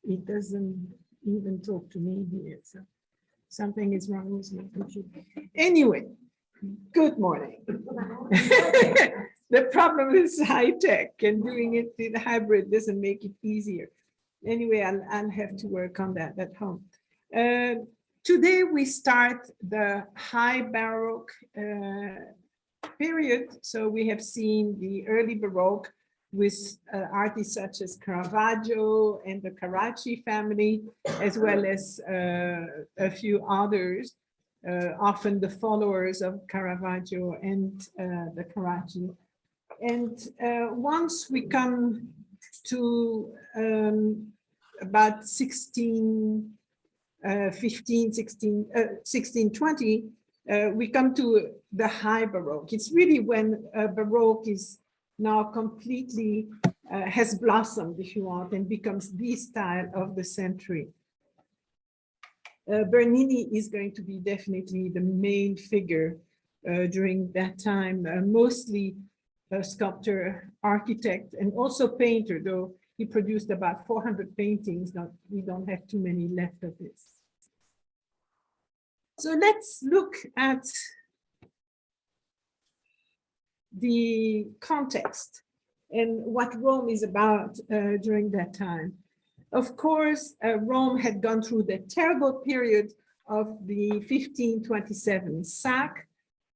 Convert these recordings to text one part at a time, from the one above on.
It doesn't even talk to me here, so something is wrong with my computer. Anyway, good morning. The problem is high tech, and doing it in hybrid doesn't make it easier. Anyway, I'll have to work on that at home. Today we start the high Baroque period. So we have seen the early Baroque with artists such as Caravaggio and the Carracci family, as well as a few others, often the followers of Caravaggio and the Carracci. And once we come to about 1620, we come to the high Baroque. It's really when Baroque is now completely has blossomed, if you want, and becomes the style of the century. Bernini is going to be definitely the main figure during that time, mostly a sculptor, architect, and also painter, though he produced about 400 paintings. We don't have too many left of this. So let's look at the context and what Rome is about during that time. Of course, Rome had gone through the terrible period of the 1527 sack,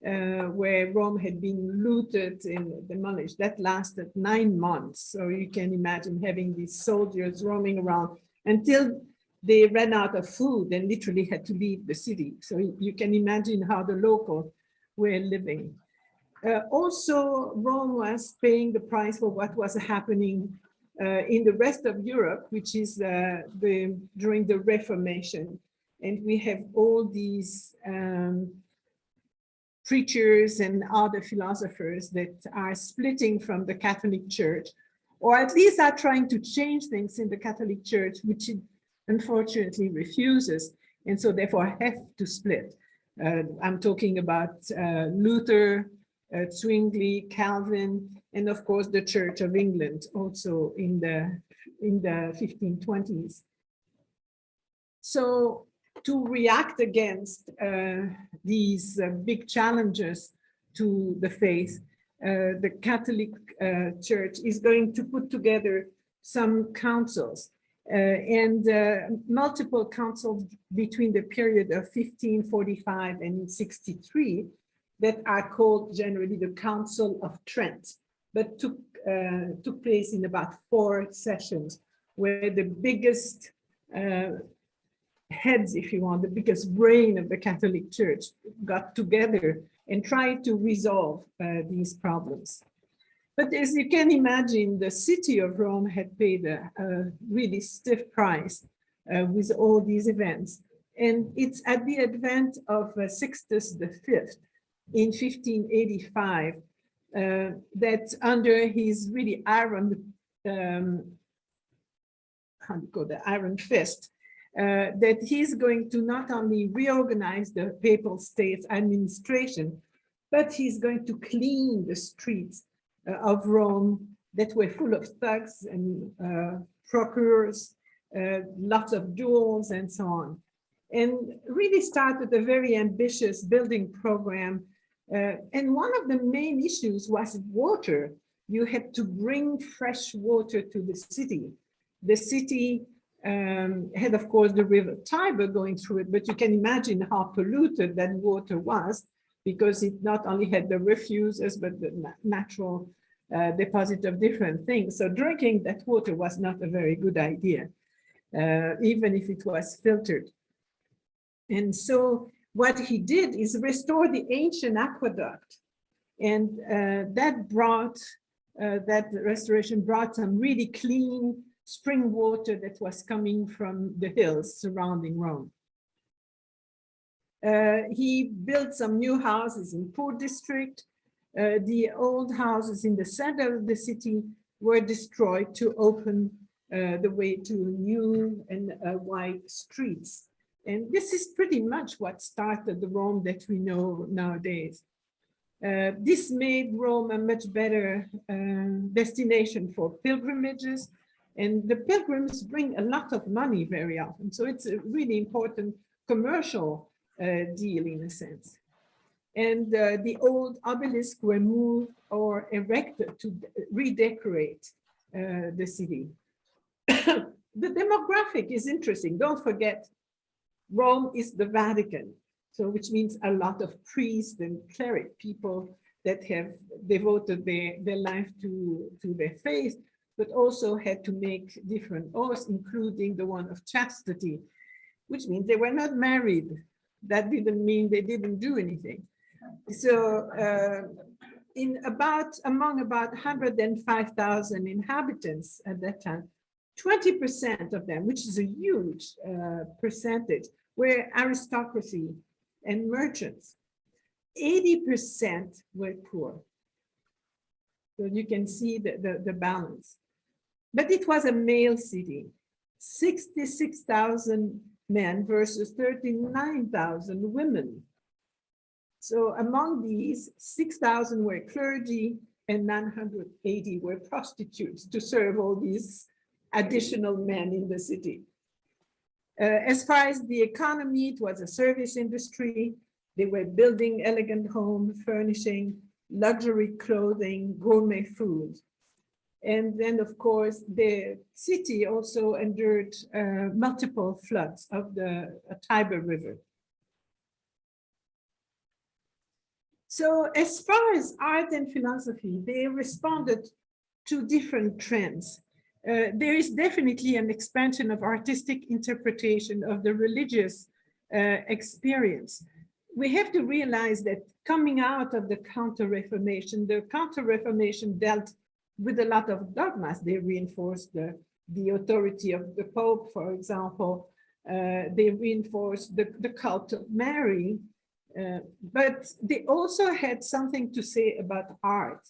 where Rome had been looted and demolished. That lasted 9 months. So you can imagine having these soldiers roaming around until they ran out of food and literally had to leave the city. So you can imagine how the locals were living. Also, Rome was paying the price for what was happening in the rest of Europe, which is during the Reformation. And we have all these preachers and other philosophers that are splitting from the Catholic Church, or at least are trying to change things in the Catholic Church, which it unfortunately refuses, and so therefore have to split. I'm talking about Luther, Zwingli, Calvin, and of course the Church of England, also in the 1520s. So to react against these big challenges to the faith, the Catholic Church is going to put together some councils and multiple councils between the period of 1545 and 63 that are called generally the Council of Trent, but took place in about 4 sessions, where the biggest heads, if you want, the biggest brain of the Catholic Church got together and tried to resolve these problems. But as you can imagine, the city of Rome had paid a really stiff price with all these events. And it's at the advent of Sixtus V in 1585 that under his really iron, iron fist, that he's going to not only reorganize the papal state's administration, but he's going to clean the streets of Rome that were full of thugs and procurers, lots of duels and so on. And really started a very ambitious building program. And one of the main issues was water. You had to bring fresh water to the city. The city had, of course, the river Tiber going through it, but you can imagine how polluted that water was, because it not only had the refuses, but the natural deposit of different things. So drinking that water was not a very good idea, even if it was filtered. And so what he did is restore the ancient aqueduct. And that restoration brought some really clean spring water that was coming from the hills surrounding Rome. He built some new houses in Poor district. The old houses in the center of the city were destroyed to open the way to new and wide streets. And this is pretty much what started the Rome that we know nowadays. This made Rome a much better destination for pilgrimages And the pilgrims bring a lot of money very often. So it's a really important commercial deal in a sense. And the old obelisks were moved or erected to redecorate the city. The demographic is interesting. Don't forget, Rome is the Vatican, so which means a lot of priests and cleric people that have devoted their life to their faith, but also had to make different oaths, including the one of chastity, which means they were not married. That didn't mean they didn't do anything. So among about 105,000 inhabitants at that time, 20% of them, which is a huge percentage, were aristocracy and merchants. 80% were poor. So you can see the balance. But it was a male city, 66,000 men versus 39,000 women. So among these, 6,000 were clergy and 980 were prostitutes to serve all these additional men in the city. As far as the economy, it was a service industry. They were building elegant homes, furnishing, luxury clothing, gourmet food. And then, of course, the city also endured multiple floods of the Tiber River. So as far as art and philosophy, they responded to different trends. There is definitely an expansion of artistic interpretation of the religious experience. We have to realize that coming out of the Counter-Reformation dealt with a lot of dogmas. They reinforced the authority of the Pope, for example. They reinforced the cult of Mary, but they also had something to say about art.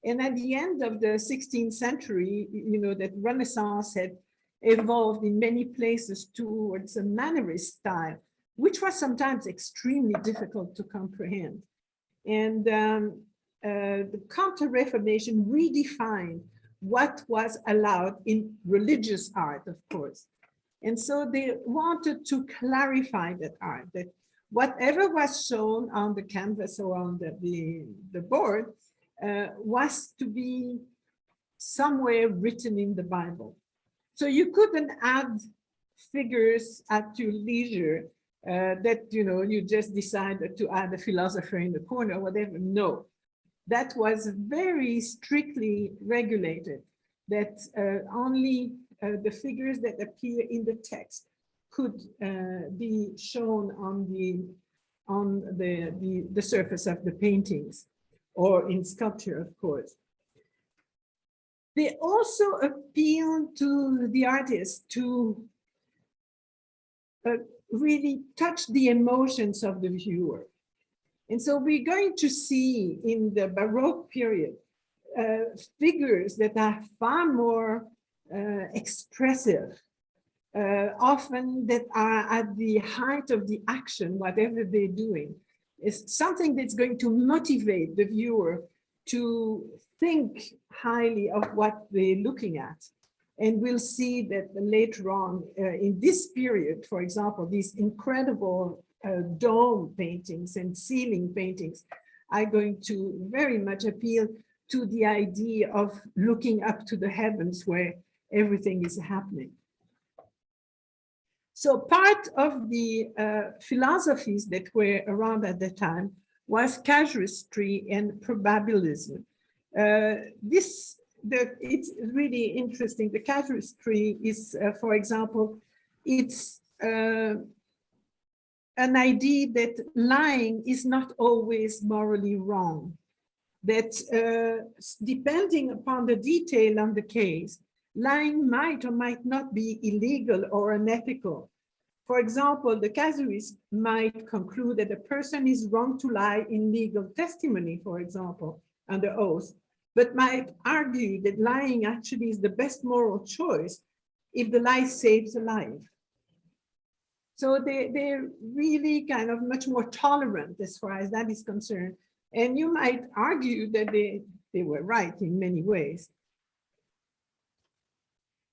And at the end of the 16th century, you know, that Renaissance had evolved in many places towards a Mannerist style, which was sometimes extremely difficult to comprehend. And the Counter-Reformation redefined what was allowed in religious art, of course. And so they wanted to clarify that art, that whatever was shown on the canvas or on the board was to be somewhere written in the Bible. So you couldn't add figures at your leisure that, you know, you just decided to add a philosopher in the corner or whatever. No, that was very strictly regulated, that only the figures that appear in the text could be shown on the surface of the paintings or in sculpture, of course. They also appeal to the artists to really touch the emotions of the viewer. And so we're going to see in the Baroque period figures that are far more expressive, often that are at the height of the action, whatever they're doing. It's something that's going to motivate the viewer to think highly of what they're looking at. And we'll see that later on in this period, for example, these incredible dome paintings and ceiling paintings are going to very much appeal to the idea of looking up to the heavens where everything is happening. So part of the philosophies that were around at the time was casuistry and probabilism. It's really interesting. The casuistry is, for example, it's an idea that lying is not always morally wrong, that depending upon the detail on the case, lying might or might not be illegal or unethical. For example, the casuist might conclude that a person is wrong to lie in legal testimony, for example, under oath, but might argue that lying actually is the best moral choice if the lie saves a life. So they're really kind of much more tolerant as far as that is concerned. And you might argue that they were right in many ways.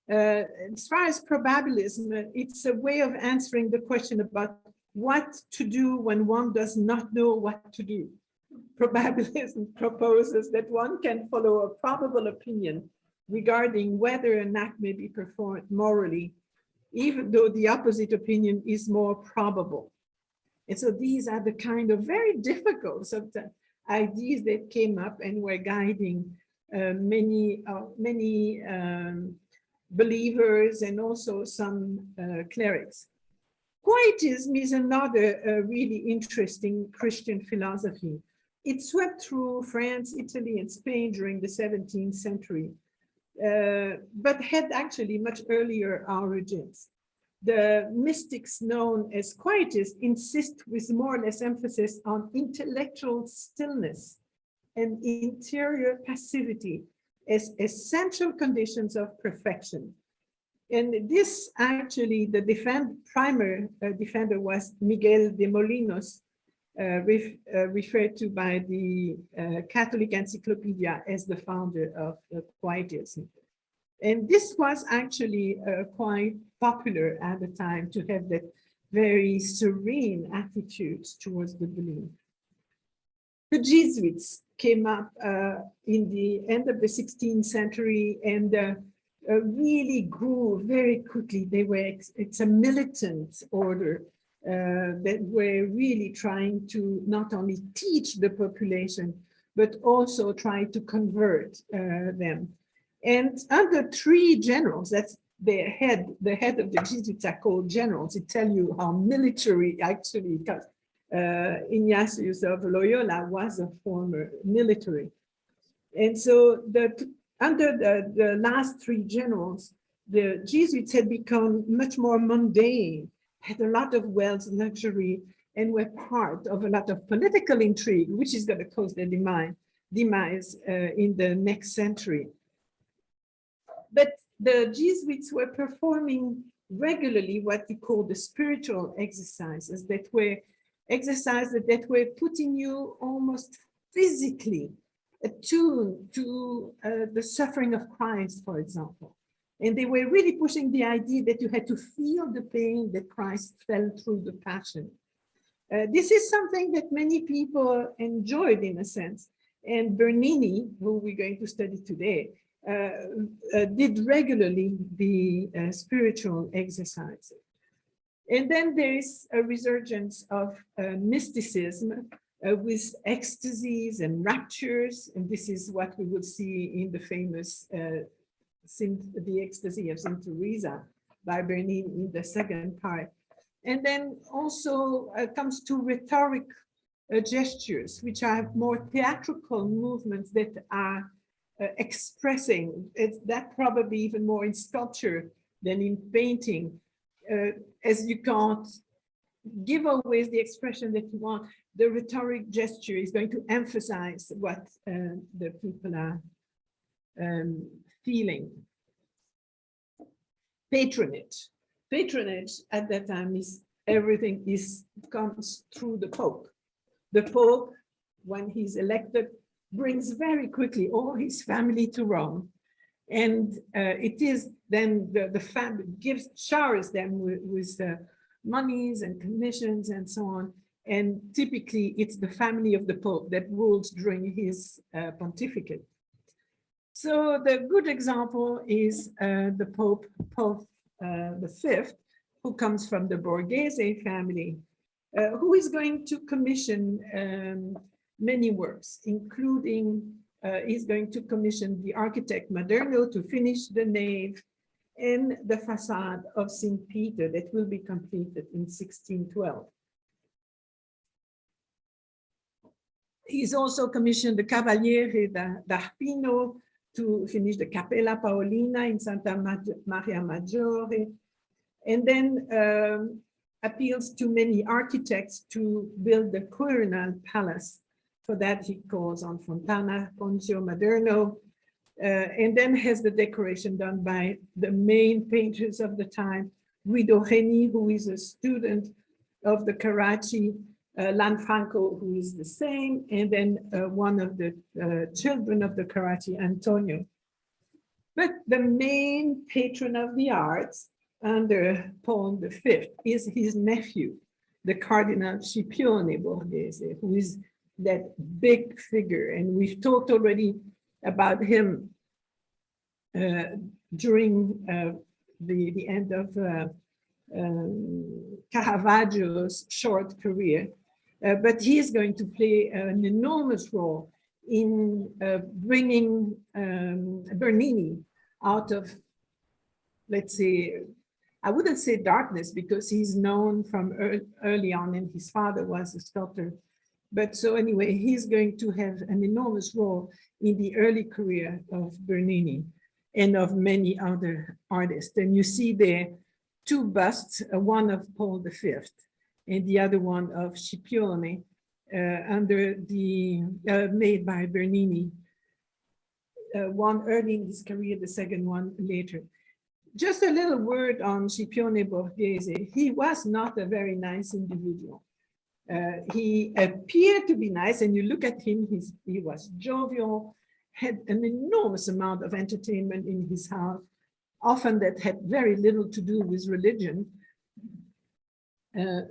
As far as probabilism, it's a way of answering the question about what to do when one does not know what to do. Probabilism proposes that one can follow a probable opinion regarding whether an act may be performed morally, even though the opposite opinion is more probable. And so these are the kind of very difficult sometimes ideas that came up and were guiding many believers and also some clerics. Quietism is another really interesting Christian philosophy. It swept through France, Italy, and Spain during the 17th century, but had actually much earlier origins. The mystics known as Quietists insist with more or less emphasis on intellectual stillness and interior passivity as essential conditions of perfection. And this actually, the primary defender was Miguel de Molinos, referred to by the Catholic Encyclopedia as the founder of Quietism. And this was actually quite popular at the time, to have that very serene attitude towards the belief. The Jesuits came up in the end of the 16th century and really grew very quickly. It's a militant order that were really trying to not only teach the population, but also try to convert them. And under three generals, that's the head of the Jesuits are called generals. It tells you how military actually, because Ignatius of Loyola was a former military. And so under the last three generals, the Jesuits had become much more mundane, had a lot of wealth, luxury, and were part of a lot of political intrigue, which is going to cause their demise in the next century. But the Jesuits were performing regularly what we call the spiritual exercises that were exercises that were putting you almost physically attuned to the suffering of Christ, for example. And they were really pushing the idea that you had to feel the pain that Christ felt through the passion. This is something that many people enjoyed in a sense. And Bernini, who we're going to study today, did regularly the spiritual exercises. And then there is a resurgence of mysticism with ecstasies and raptures. And this is what we will see in the famous The Ecstasy of Saint Teresa by Bernini in the second part. And then also comes to rhetoric gestures, which are more theatrical movements that are expressing. It's that probably even more in sculpture than in painting, as you can't give always the expression that you want. The rhetoric gesture is going to emphasize what the people are feeling. Patronage. Patronage at that time is everything comes through the Pope. The Pope, when he's elected, brings very quickly all his family to Rome. And it is then the family showers them with monies and commissions and so on. And typically it's the family of the Pope that rules during his pontificate. So the good example is the Pope V, who comes from the Borghese family, who is going to commission many works, including he's going to commission the architect Maderno to finish the nave and the facade of St. Peter that will be completed in 1612. He's also commissioned the Cavaliere d'Arpino to finish the Cappella Paolina in Santa Maria Maggiore, and then appeals to many architects to build the Quirinal Palace. For that, he calls on Fontana, Ponzio Maderno, and then has the decoration done by the main painters of the time, Guido Reni, who is a student of the Carracci, Lanfranco, who is the same, and then one of the children of the Carracci, Antonio. But the main patron of the arts under Paul V is his nephew, the Cardinal Scipione Borghese, who is that big figure. And we've talked already about him during the end of Caravaggio's short career. But he is going to play an enormous role in bringing Bernini out of, let's say, I wouldn't say darkness, because he's known from early on, and his father was a sculptor. But so anyway, he's going to have an enormous role in the early career of Bernini and of many other artists. And you see there two busts, one of Paul V and the other one of Scipione, under the made by Bernini, one early in his career, the second one later. Just a little word on Scipione Borghese. He was not a very nice individual. He appeared to be nice, and you look at him, he was jovial, had an enormous amount of entertainment in his house, often that had very little to do with religion,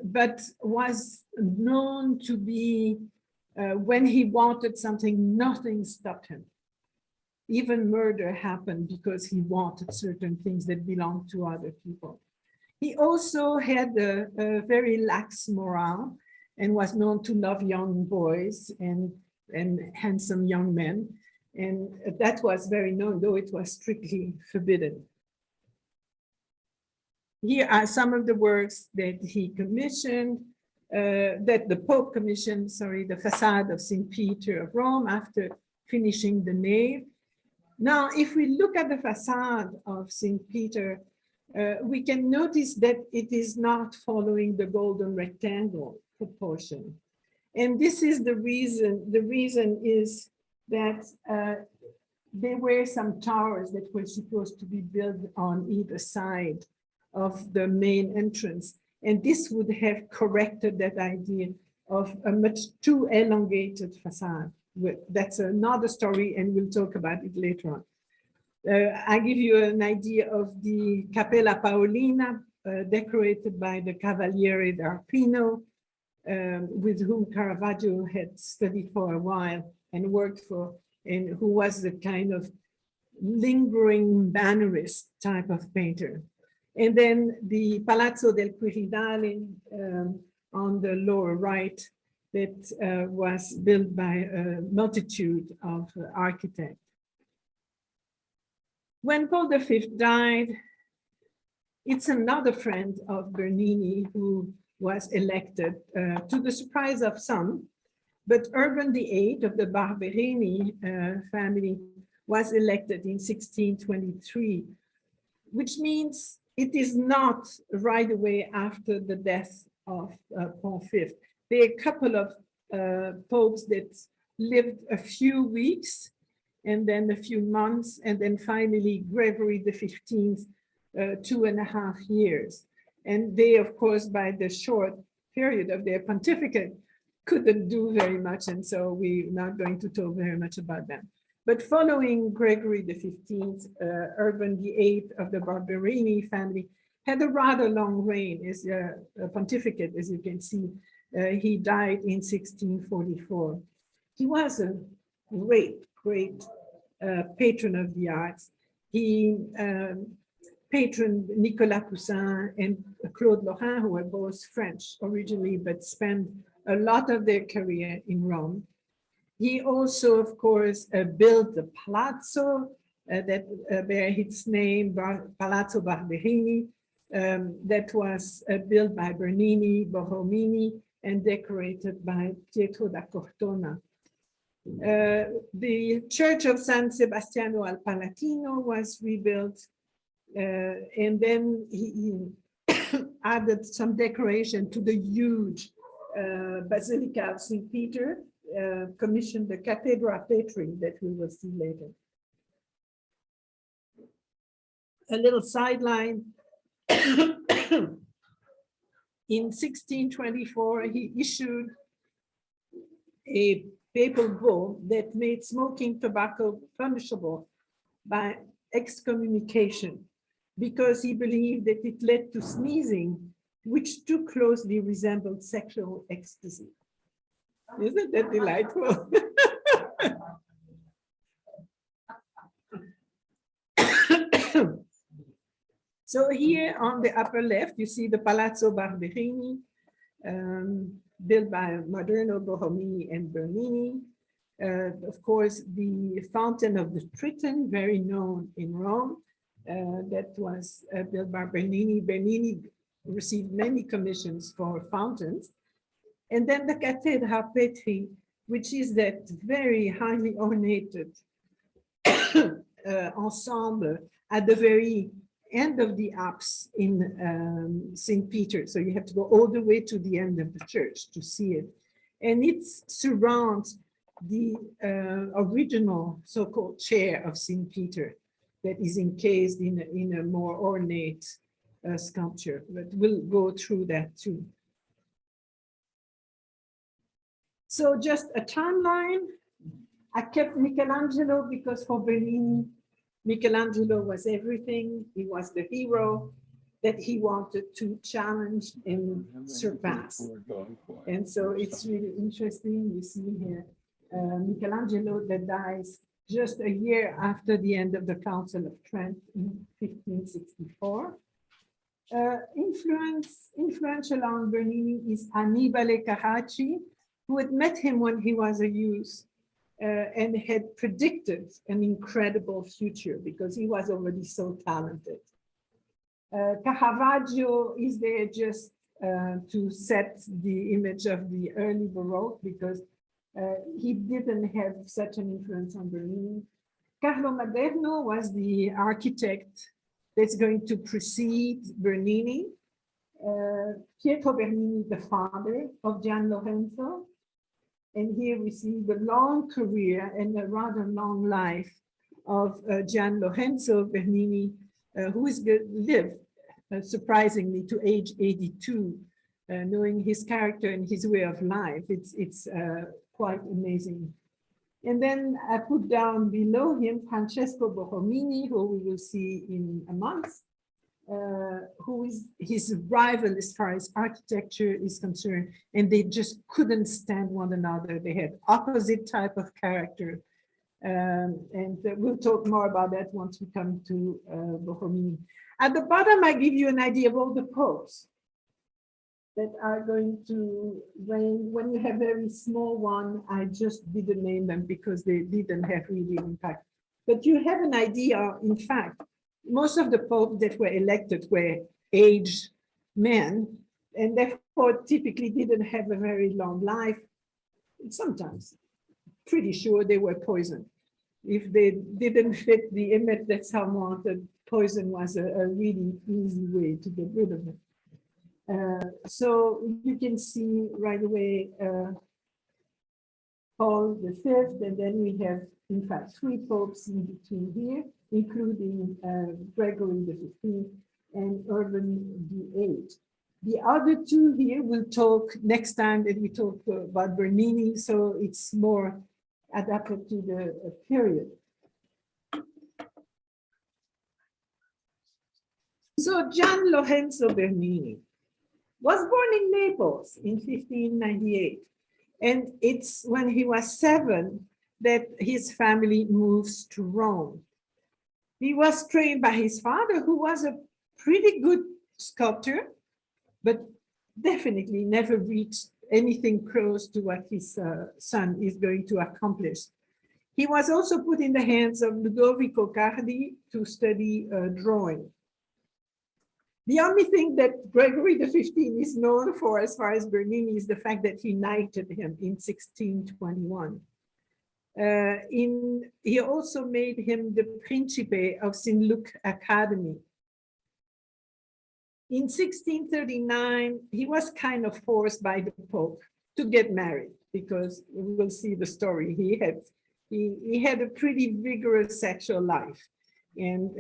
but was known to be, when he wanted something, nothing stopped him. Even murder happened because he wanted certain things that belonged to other people. He also had a very lax morale and was known to love young boys and handsome young men. And that was very known, though it was strictly forbidden. Here are some of the works that he commissioned, that the Pope commissioned, the facade of St. Peter of Rome after finishing the nave. Now, if we look at the facade of St. Peter, we can notice that it is not following the golden rectangle proportion. And this is the reason. The reason is that there were some towers that were supposed to be built on either side of the main entrance. And this would have corrected that idea of a much too elongated facade. That's another story, and we'll talk about it later on. I give you an idea of the Cappella Paolina, decorated by the Cavaliere d'Arpino, with whom Caravaggio had studied for a while and worked for, and who was the kind of lingering Mannerist type of painter. And then the Palazzo del Quirinale on the lower right, that was built by a multitude of architects. When Paul V died, it's another friend of Bernini who was elected, to the surprise of some, but Urban VIII of the Barberini family was elected in 1623, which means it is not right away after the death of Paul V. There are a couple of popes that lived a few weeks and then a few months, and then finally Gregory XV, 2.5 years. And they, of course, by the short period of their pontificate, couldn't do very much, and so we're not going to talk very much about them. But following Gregory XV, Urban VIII of the Barberini family had a rather long reign as a pontificate, as you can see. He died in 1644. He was a great patron of the arts. He patroned Nicolas Poussin and Claude Lorrain, who were both French originally, but spent a lot of their career in Rome. He also, of course, built the palazzo that bear its name, Palazzo Barberini, that was built by Bernini, Borromini, and decorated by Pietro da Cortona. The church of San Sebastiano al Palatino was rebuilt, and then he added some decoration to the huge Basilica of St. Peter, commissioned the Cathedra Petri that we will see later. A little sideline. In 1624, he issued a papal bull that made smoking tobacco punishable by excommunication because he believed that it led to sneezing, which too closely resembled sexual ecstasy. Isn't that delightful? So here on the upper left, you see the Palazzo Barberini, built by Moderno, Borromini, and Bernini. Of course, the Fountain of the Triton, very known in Rome, that was built by Bernini. Bernini received many commissions for fountains. And then the Cathedra Petri, which is that very highly ornated ensemble at the very end of the apse in St. Peter. So you have to go all the way to the end of the church to see it. And it surrounds the original so-called chair of St. Peter that is encased in a more ornate sculpture, but we'll go through that too. So just a timeline. I kept Michelangelo because for Bernini, Michelangelo was everything. He was the hero that he wanted to challenge and surpass. And so it's really interesting. You see here Michelangelo that dies just a year after the end of the Council of Trent in 1564. Influential on Bernini is Annibale Carracci, who had met him when he was a youth and had predicted an incredible future because he was already so talented. Caravaggio is there just to set the image of the early Baroque because he didn't have such an influence on Bernini. Carlo Maderno was the architect that's going to precede Bernini. Pietro Bernini, the father of Gian Lorenzo. And here we see the long career and a rather long life of Gian Lorenzo Bernini, who is lived surprisingly to age 82, knowing his character and his way of life. It's quite amazing. And then I put down below him Francesco Borromini, who we will see in a month, who is his rival as far as architecture is concerned, and they just couldn't stand one another. They had opposite type of character. And we'll talk more about that once we come to Borromini. At the bottom, I give you an idea of all the popes that are going to reign. When you have very small one, I just didn't name them because they didn't have really impact. But you have an idea, in fact, most of the popes that were elected were aged men, and therefore typically didn't have a very long life. Sometimes, pretty sure they were poisoned. If they didn't fit the image that some wanted, poison was a really easy way to get rid of it. So you can see right away Paul V, and then we have, in fact, 3 popes in between here, including Gregory XV and Urban VIII. The other 2 here we'll talk next time that we talk about Bernini, so it's more adapted to the period. So Gian Lorenzo Bernini was born in Naples in 1598. And it's when he was 7 that his family moves to Rome. He was trained by his father, who was a pretty good sculptor, but definitely never reached anything close to what his son is going to accomplish. He was also put in the hands of Ludovico Cardi to study drawing. The only thing that Gregory XV is known for as far as Bernini is the fact that he knighted him in 1621. He also made him the Principe of St. Luke Academy. In 1639, he was kind of forced by the Pope to get married because we'll see the story. He had a pretty vigorous sexual life, and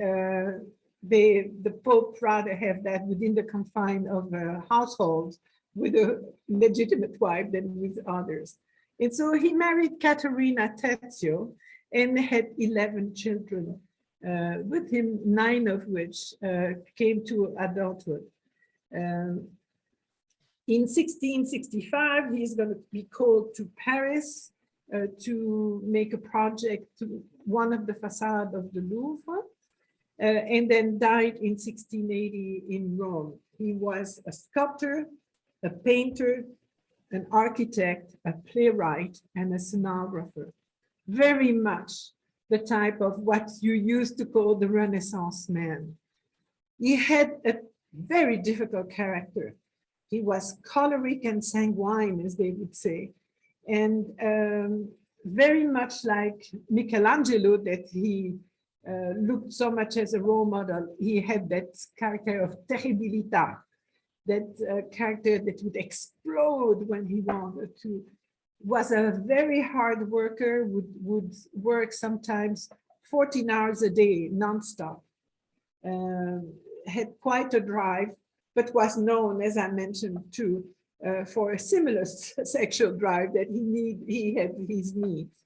the Pope rather have that within the confine of a household with a legitimate wife than with others. And so he married Caterina Tezio and had 11 children. with him, 9 of which came to adulthood. In 1665, he's going to be called to Paris to make a project to one of the facades of the Louvre, and then died in 1680 in Rome. He was a sculptor, a painter, an architect, a playwright, and a scenographer. Very much the type of what you used to call the Renaissance man. He had a very difficult character. He was choleric and sanguine, as they would say, and very much like Michelangelo, that he looked so much as a role model. He had that character of terribilità, that character that would explode when he wanted to, was a very hard worker, would work sometimes 14 hours a day, nonstop, had quite a drive, but was known, as I mentioned too, for a similar sexual drive that he had his needs.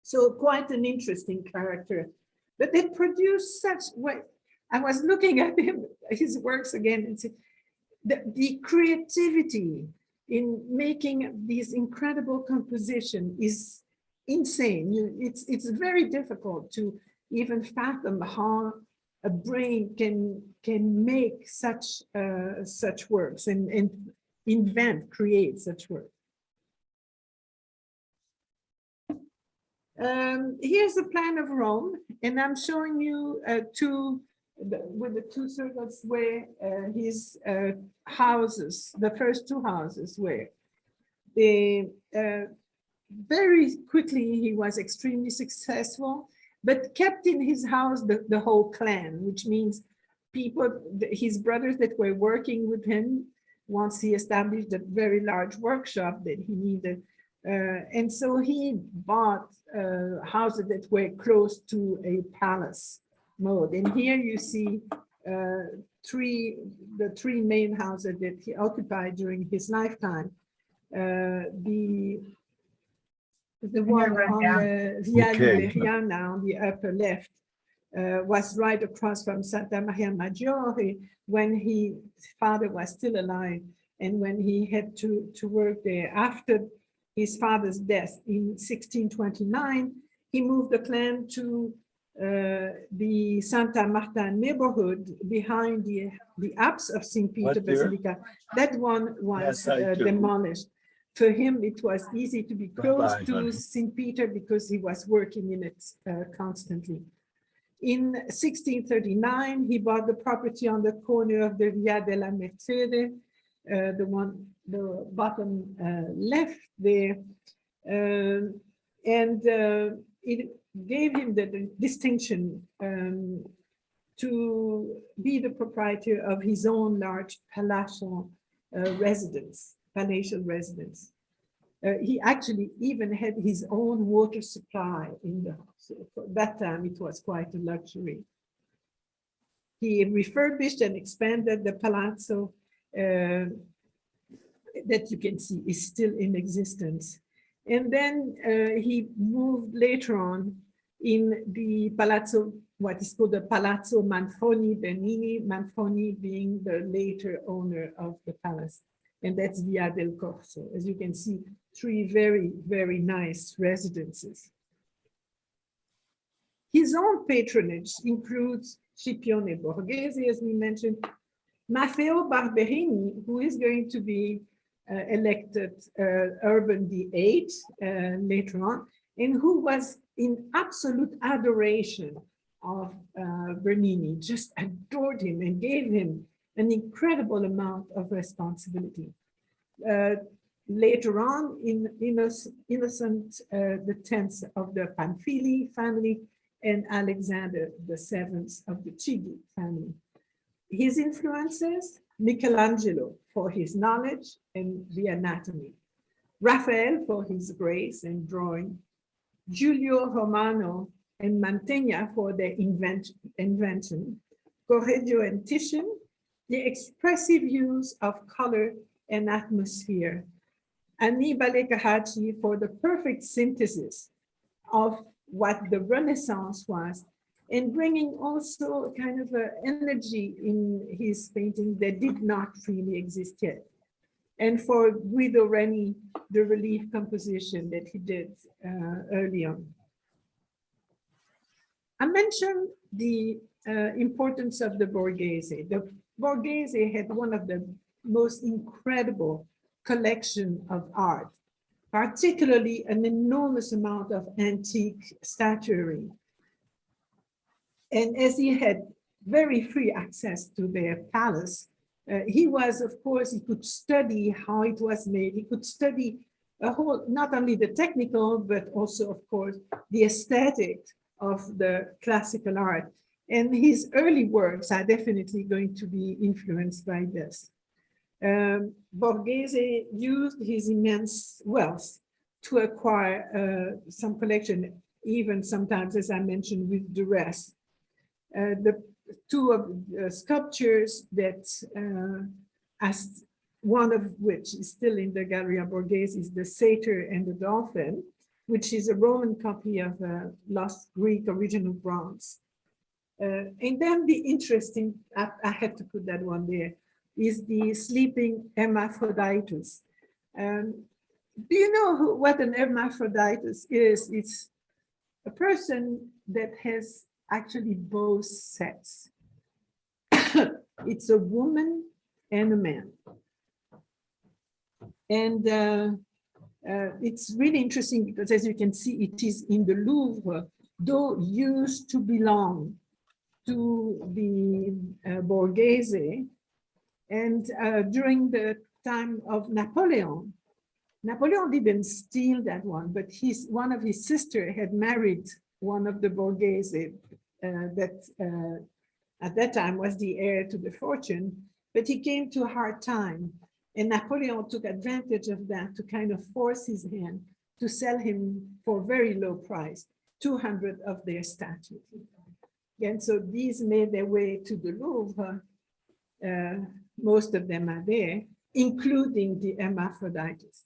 So quite an interesting character, but they produced such, I was looking at his works again, and said, the creativity in making these incredible composition is insane. It's very difficult to even fathom how a brain can make such works and create such works. Here's a plan of Rome, and I'm showing you with the two circles where his houses, the first two houses were. Very quickly, he was extremely successful, but kept in his house the whole clan, which means people, his brothers that were working with him once he established a very large workshop that he needed. And so he bought houses that were close to a palace mode. And here you see the three main houses that he occupied during his lifetime. The one on Via Liberiana on the upper left was right across from Santa Maria Maggiore when his father was still alive, and when he had to work there. After his father's death in 1629, he moved the clan to the Santa Marta neighborhood behind the apse of St. Peter Basilica. That one was demolished. For him, it was easy to be close to St. Peter because he was working in it constantly. In 1639, he bought the property on the corner of the Via della Mercede, the bottom left there, and it gave him the distinction to be the proprietor of his own large palatial residence. He actually even had his own water supply in the house. So for that time, it was quite a luxury. He refurbished and expanded the palazzo that you can see is still in existence. And then he moved later on in the palazzo, what is called the Palazzo Manfroni Bernini, Manfroni being the later owner of the palace. And that's Via del Corso. As you can see, three very, very nice residences. His own patronage includes Scipione Borghese, as we mentioned, Maffeo Barberini, who is going to be elected Urban VIII later on, and who was in absolute adoration of Bernini, just adored him and gave him an incredible amount of responsibility. Later on, in Innocent X of the Pamphili family and Alexander VII of the Chigi family. His influences, Michelangelo for his knowledge and the anatomy, Raphael for his grace and drawing, Giulio Romano and Mantegna for their invention, Correggio and Titian, the expressive use of color and atmosphere, Annibale Carracci for the perfect synthesis of what the Renaissance was and bringing also a kind of energy in his painting that did not really exist yet. And for Guido Reni, the relief composition that he did early on. I mentioned the importance of the Borghese. The Borghese had one of the most incredible collection of art, particularly an enormous amount of antique statuary. And as he had very free access to their palace, he was, of course, he could study how it was made. He could study a whole, not only the technical, but also, of course, the aesthetic of the classical art. And his early works are definitely going to be influenced by this. Borghese used his immense wealth to acquire some collection, even sometimes, as I mentioned, with duress. The two of the sculptures that, as one of which is still in the Galleria Borghese, is the Satyr and the Dolphin, which is a Roman copy of a lost Greek original bronze. And then the interesting, I had to put that one there, is the sleeping hermaphroditus. Do you know what an hermaphroditus is? It's a person that has actually both sets. It's a woman and a man. And it's really interesting because, as you can see, it is in the Louvre, though used to belong to the Borghese. And during the time of Napoleon, Napoleon didn't steal that one, but one of his sisters had married one of the Borghese that at that time was the heir to the fortune, but he came to a hard time. And Napoleon took advantage of that to kind of force his hand to sell him for very low price, 200 of their statues. And so these made their way to the Louvre. Most of them are there, including the hermaphroditus.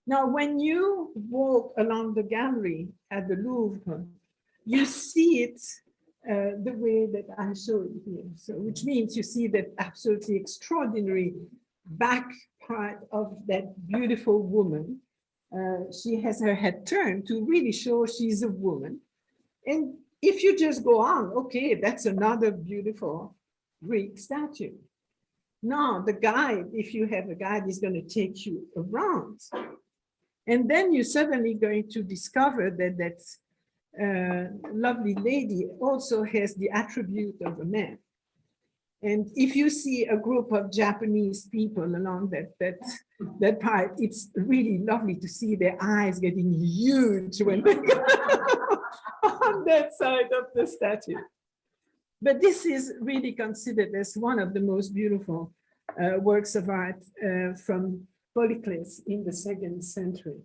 Now, when you walk along the gallery at the Louvre, you see it the way that I showed here. So, which means you see that absolutely extraordinary back part of that beautiful woman. She has her head turned to really show she's a woman. And if you just go on, okay, that's another beautiful Greek statue. Now, the guide, if you have a guide, is going to take you around. And then you're suddenly going to discover that that lovely lady also has the attribute of a man. And if you see a group of Japanese people along that part, it's really lovely to see their eyes getting huge when they go on that side of the statue. But this is really considered as one of the most beautiful works of art from Polycles in the 2nd century.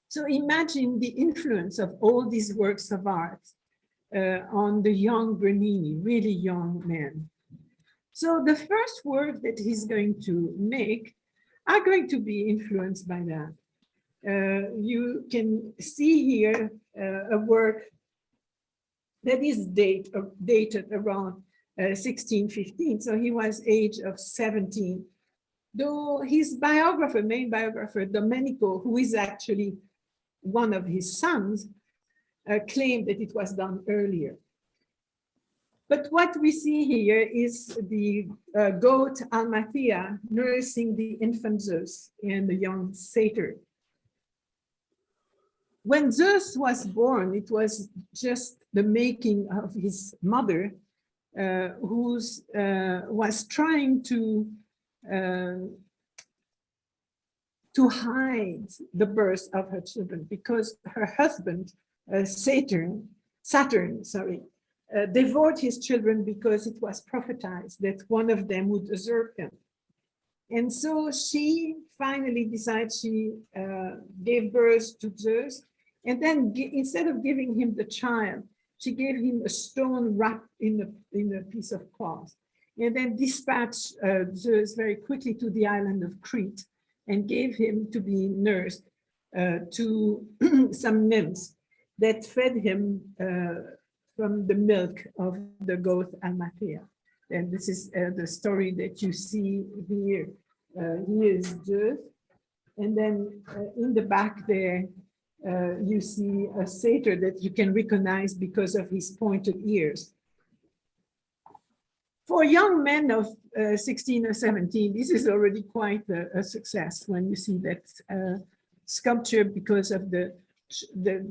So imagine the influence of all these works of art on the young Bernini, really young man. So the first work that he's going to make are going to be influenced by that. You can see here a work that is dated around 1615. So he was age of 17. Though his biographer, main biographer, Domenico, who is actually one of his sons, claimed that it was done earlier. But what we see here is the goat and Mafia nursing the infant Zeus and the young satyr. When Zeus was born, it was just the making of his mother, who was trying to hide the birth of her children because her husband, Saturn, devoured his children because it was prophesied that one of them would usurp him. And so she finally decided she gave birth to Zeus. And then instead of giving him the child, she gave him a stone wrapped in a piece of cloth. And then dispatched Zeus very quickly to the island of Crete and gave him to be nursed to some nymphs. that fed him from the milk of the Goat and Mafia. And this is the story that you see here. Here is Zeus. And then in the back there, you see a satyr that you can recognize because of his pointed ears. For young men of 16 or 17, this is already quite a success when you see that sculpture because of the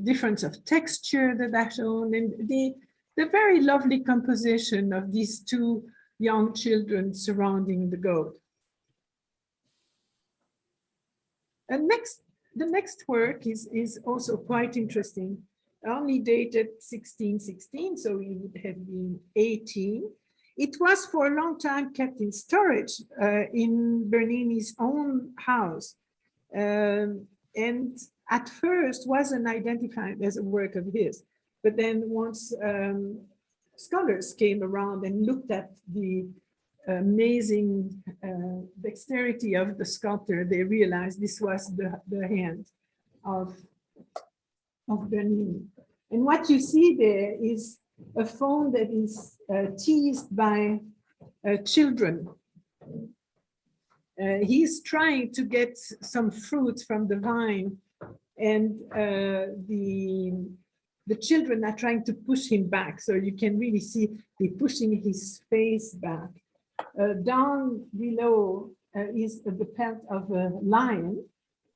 difference of texture that are shown and the very lovely composition of these two young children surrounding the goat. And the next work is also quite interesting, only dated 1616, so he would have been 18. It was for a long time kept in storage in Bernini's own house, and at first wasn't identified as a work of his. But then once scholars came around and looked at the amazing dexterity of the sculptor, they realized this was the hand of Bernini. And what you see there is a faun that is teased by children. He's trying to get some fruits from the vine, and the children are trying to push him back. So you can really see they're pushing his face back. Down below is the pelt of a lion,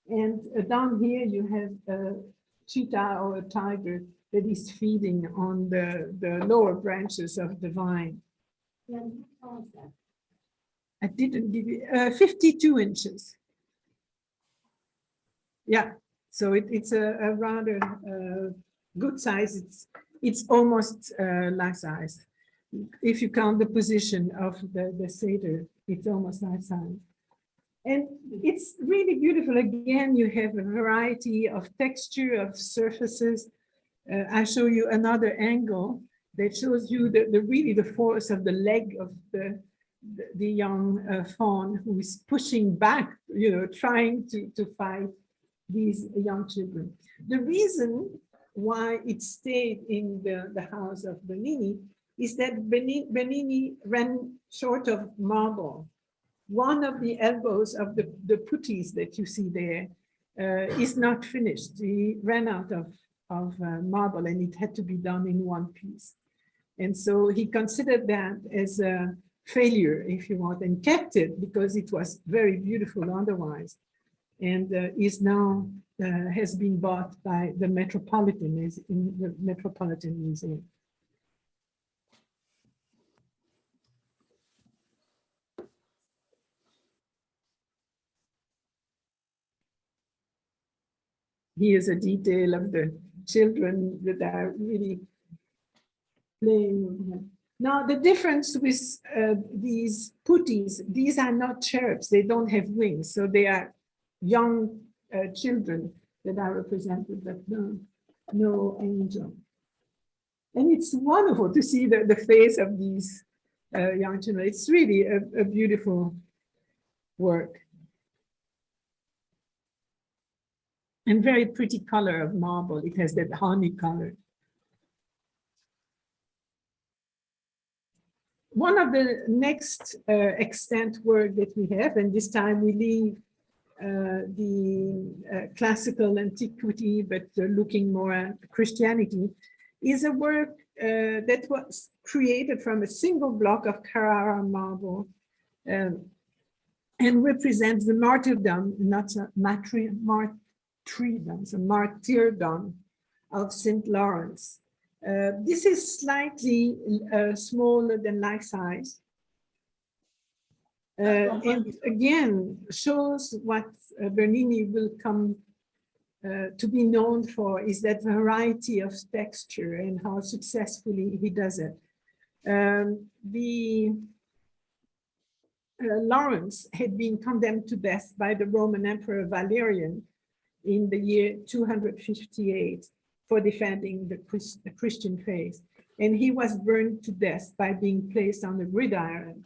and down here you have a cheetah or a tiger that is feeding on the lower branches of the vine. Yeah, how is that? I didn't give you 52 inches. Yeah, so it's a rather good size. It's almost life size. If you count the position of the satyr, it's almost life size. And it's really beautiful. Again, you have a variety of texture, of surfaces. I show you another angle that shows you really the force of the leg of the young faun who is pushing back, trying to fight these young children. The reason why it stayed in the house of Bernini is that Bernini ran short of marble. One of the elbows of the putties that you see there is not finished. He ran out of marble and it had to be done in one piece. And so he considered that as a failure, if you want, and kept it because it was very beautiful otherwise. And is now has been bought by the Metropolitan, is in the Metropolitan Museum. Here's a detail of the children that are really playing. Now, the difference with these putties, these are not cherubs, they don't have wings, so they are young children that are represented, but no angel. And it's wonderful to see the face of these young children. It's really a beautiful work. And very pretty color of marble. It has that honey color. One of the next extant work that we have, and this time we leave the classical antiquity, but looking more at Christianity, is a work that was created from a single block of Carrara marble and represents the martyrdom, not a martyrdom, so martyrdom of St. Lawrence. This is slightly smaller than life size. And again, shows what Bernini will come to be known for is that variety of texture and how successfully he does it. Lawrence had been condemned to death by the Roman Emperor Valerian in the year 258 for defending the Christian faith. And he was burned to death by being placed on a gridiron.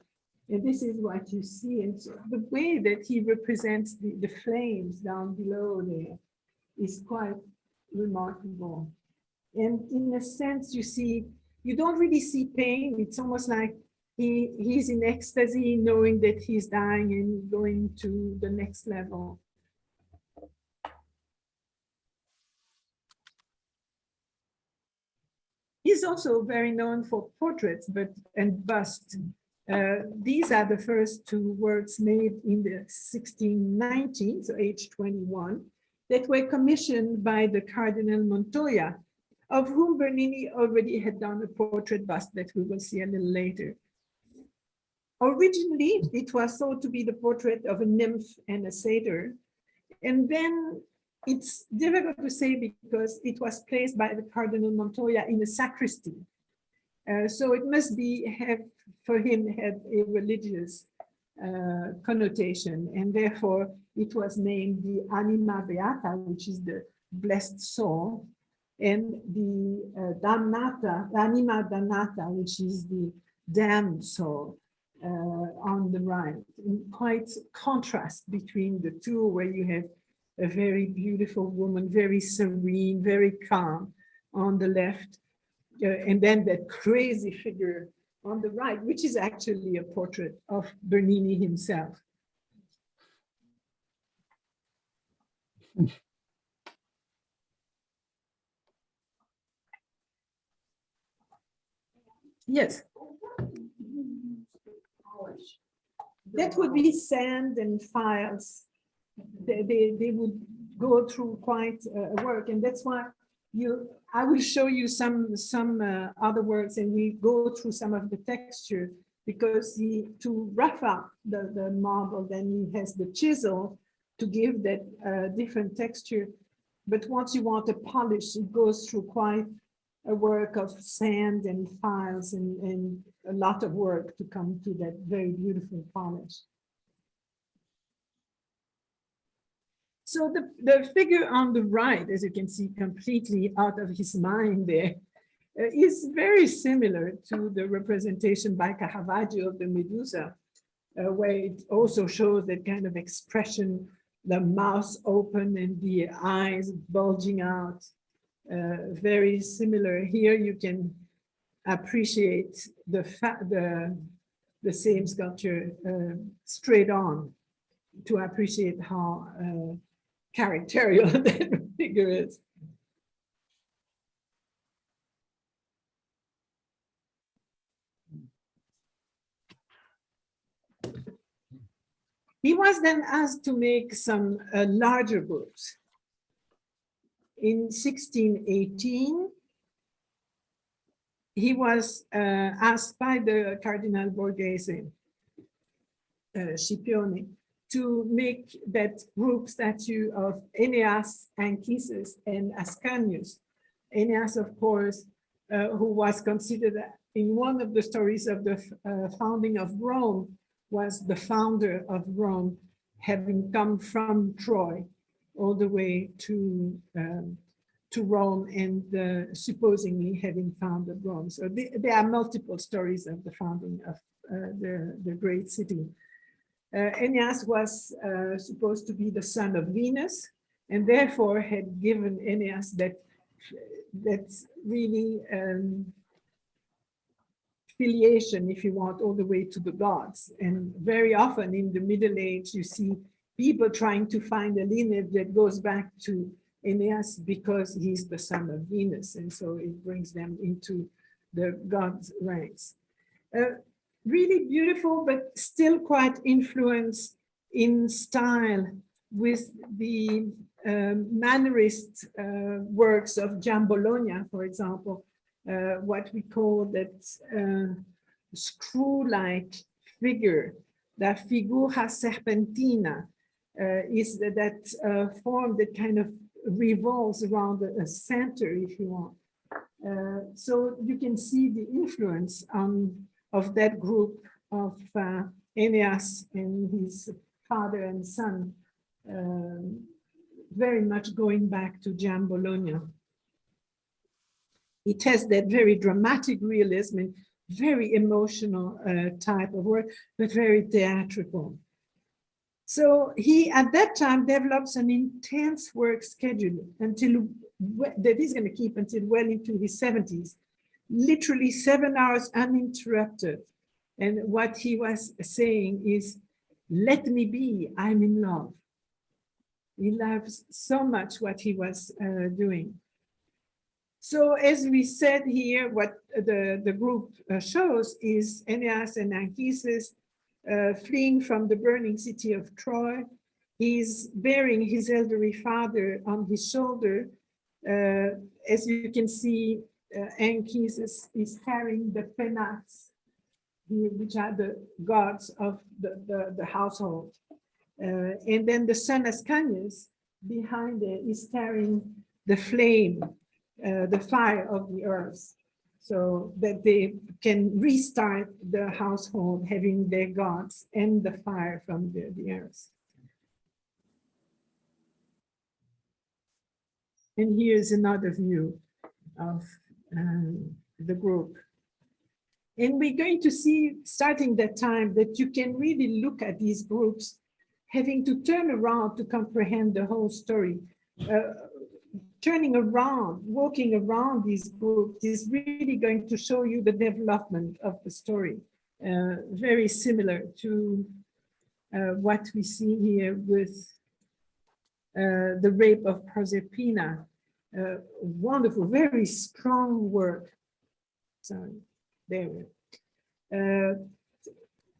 And this is what you see. And so the way that he represents the flames down below there is quite remarkable. And in a sense, you don't really see pain. It's almost like he's in ecstasy, knowing that he's dying and going to the next level. He's also very known for portraits and busts. These are the first two works made in the 1619, so age 21, that were commissioned by the Cardinal Montoya, of whom Bernini already had done a portrait bust that we will see a little later. Originally, it was thought to be the portrait of a nymph and a satyr, and then it's difficult to say because it was placed by the Cardinal Montoya in a sacristy. So it must for him, had a religious connotation, and therefore it was named the Anima Beata, which is the blessed soul, and the Damnata, Anima Damnata, which is the damned soul on the right. In quite contrast between the two, where you have a very beautiful woman, very serene, very calm on the left, and then that crazy figure on the right, which is actually a portrait of Bernini himself. Yes. That would be sand and files. They would go through quite a work, and that's why I will show you some other works, and we go through some of the texture, because to rough up the marble, then he has the chisel to give that different texture. But once you want a polish, it goes through quite a work of sand and files and a lot of work to come to that very beautiful polish. So the figure on the right, as you can see, completely out of his mind there, is very similar to the representation by Caravaggio of the Medusa, where it also shows that kind of expression, the mouth open and the eyes bulging out. Very similar. Here you can appreciate the same sculpture straight on, to appreciate how characterial that figure is. He was then asked to make some larger groups. In 1618, he was asked by the Cardinal Borghese, Scipione, to make that group statue of Aeneas, Anchises, and Ascanius. Aeneas, of course, who was considered in one of the stories of the founding of Rome, was the founder of Rome, having come from Troy all the way to Rome, and supposedly having founded Rome. So there are multiple stories of the founding of the great city. Aeneas was supposed to be the son of Venus, and therefore had given Aeneas that's really filiation, if you want, all the way to the gods. And very often in the Middle Age, you see people trying to find a lineage that goes back to Aeneas because he's the son of Venus, and so it brings them into the gods' ranks. Really beautiful, but still quite influenced in style with the Mannerist works of Giambologna, for example. What we call that screw-like figure, la figura serpentina, is that form that kind of revolves around a center, if you want. So you can see the influence of that group of Aeneas and his father and son, very much going back to Giambologna. It has that very dramatic realism and very emotional type of work, but very theatrical. So he, at that time, develops an intense work schedule until that he's going to keep until well into his 70s, literally 7 hours uninterrupted. And what he was saying is, let me be, I'm in love. He loves so much what he was doing. So as we said here, what the group shows is Aeneas and Anchises fleeing from the burning city of Troy. He's bearing his elderly father on his shoulder. As you can see, Anchises is carrying the penates, which are the gods of the household. And then the son Ascanius behind it is carrying the flame, the fire of the earth, so that they can restart the household having their gods and the fire from the earth. And here's another view of the group. And we're going to see, starting that time, that you can really look at these groups having to turn around to comprehend the whole story. Turning around, walking around these groups is really going to show you the development of the story. Very similar to what we see here with the rape of Proserpina. Wonderful, very strong work. Sorry, there we go.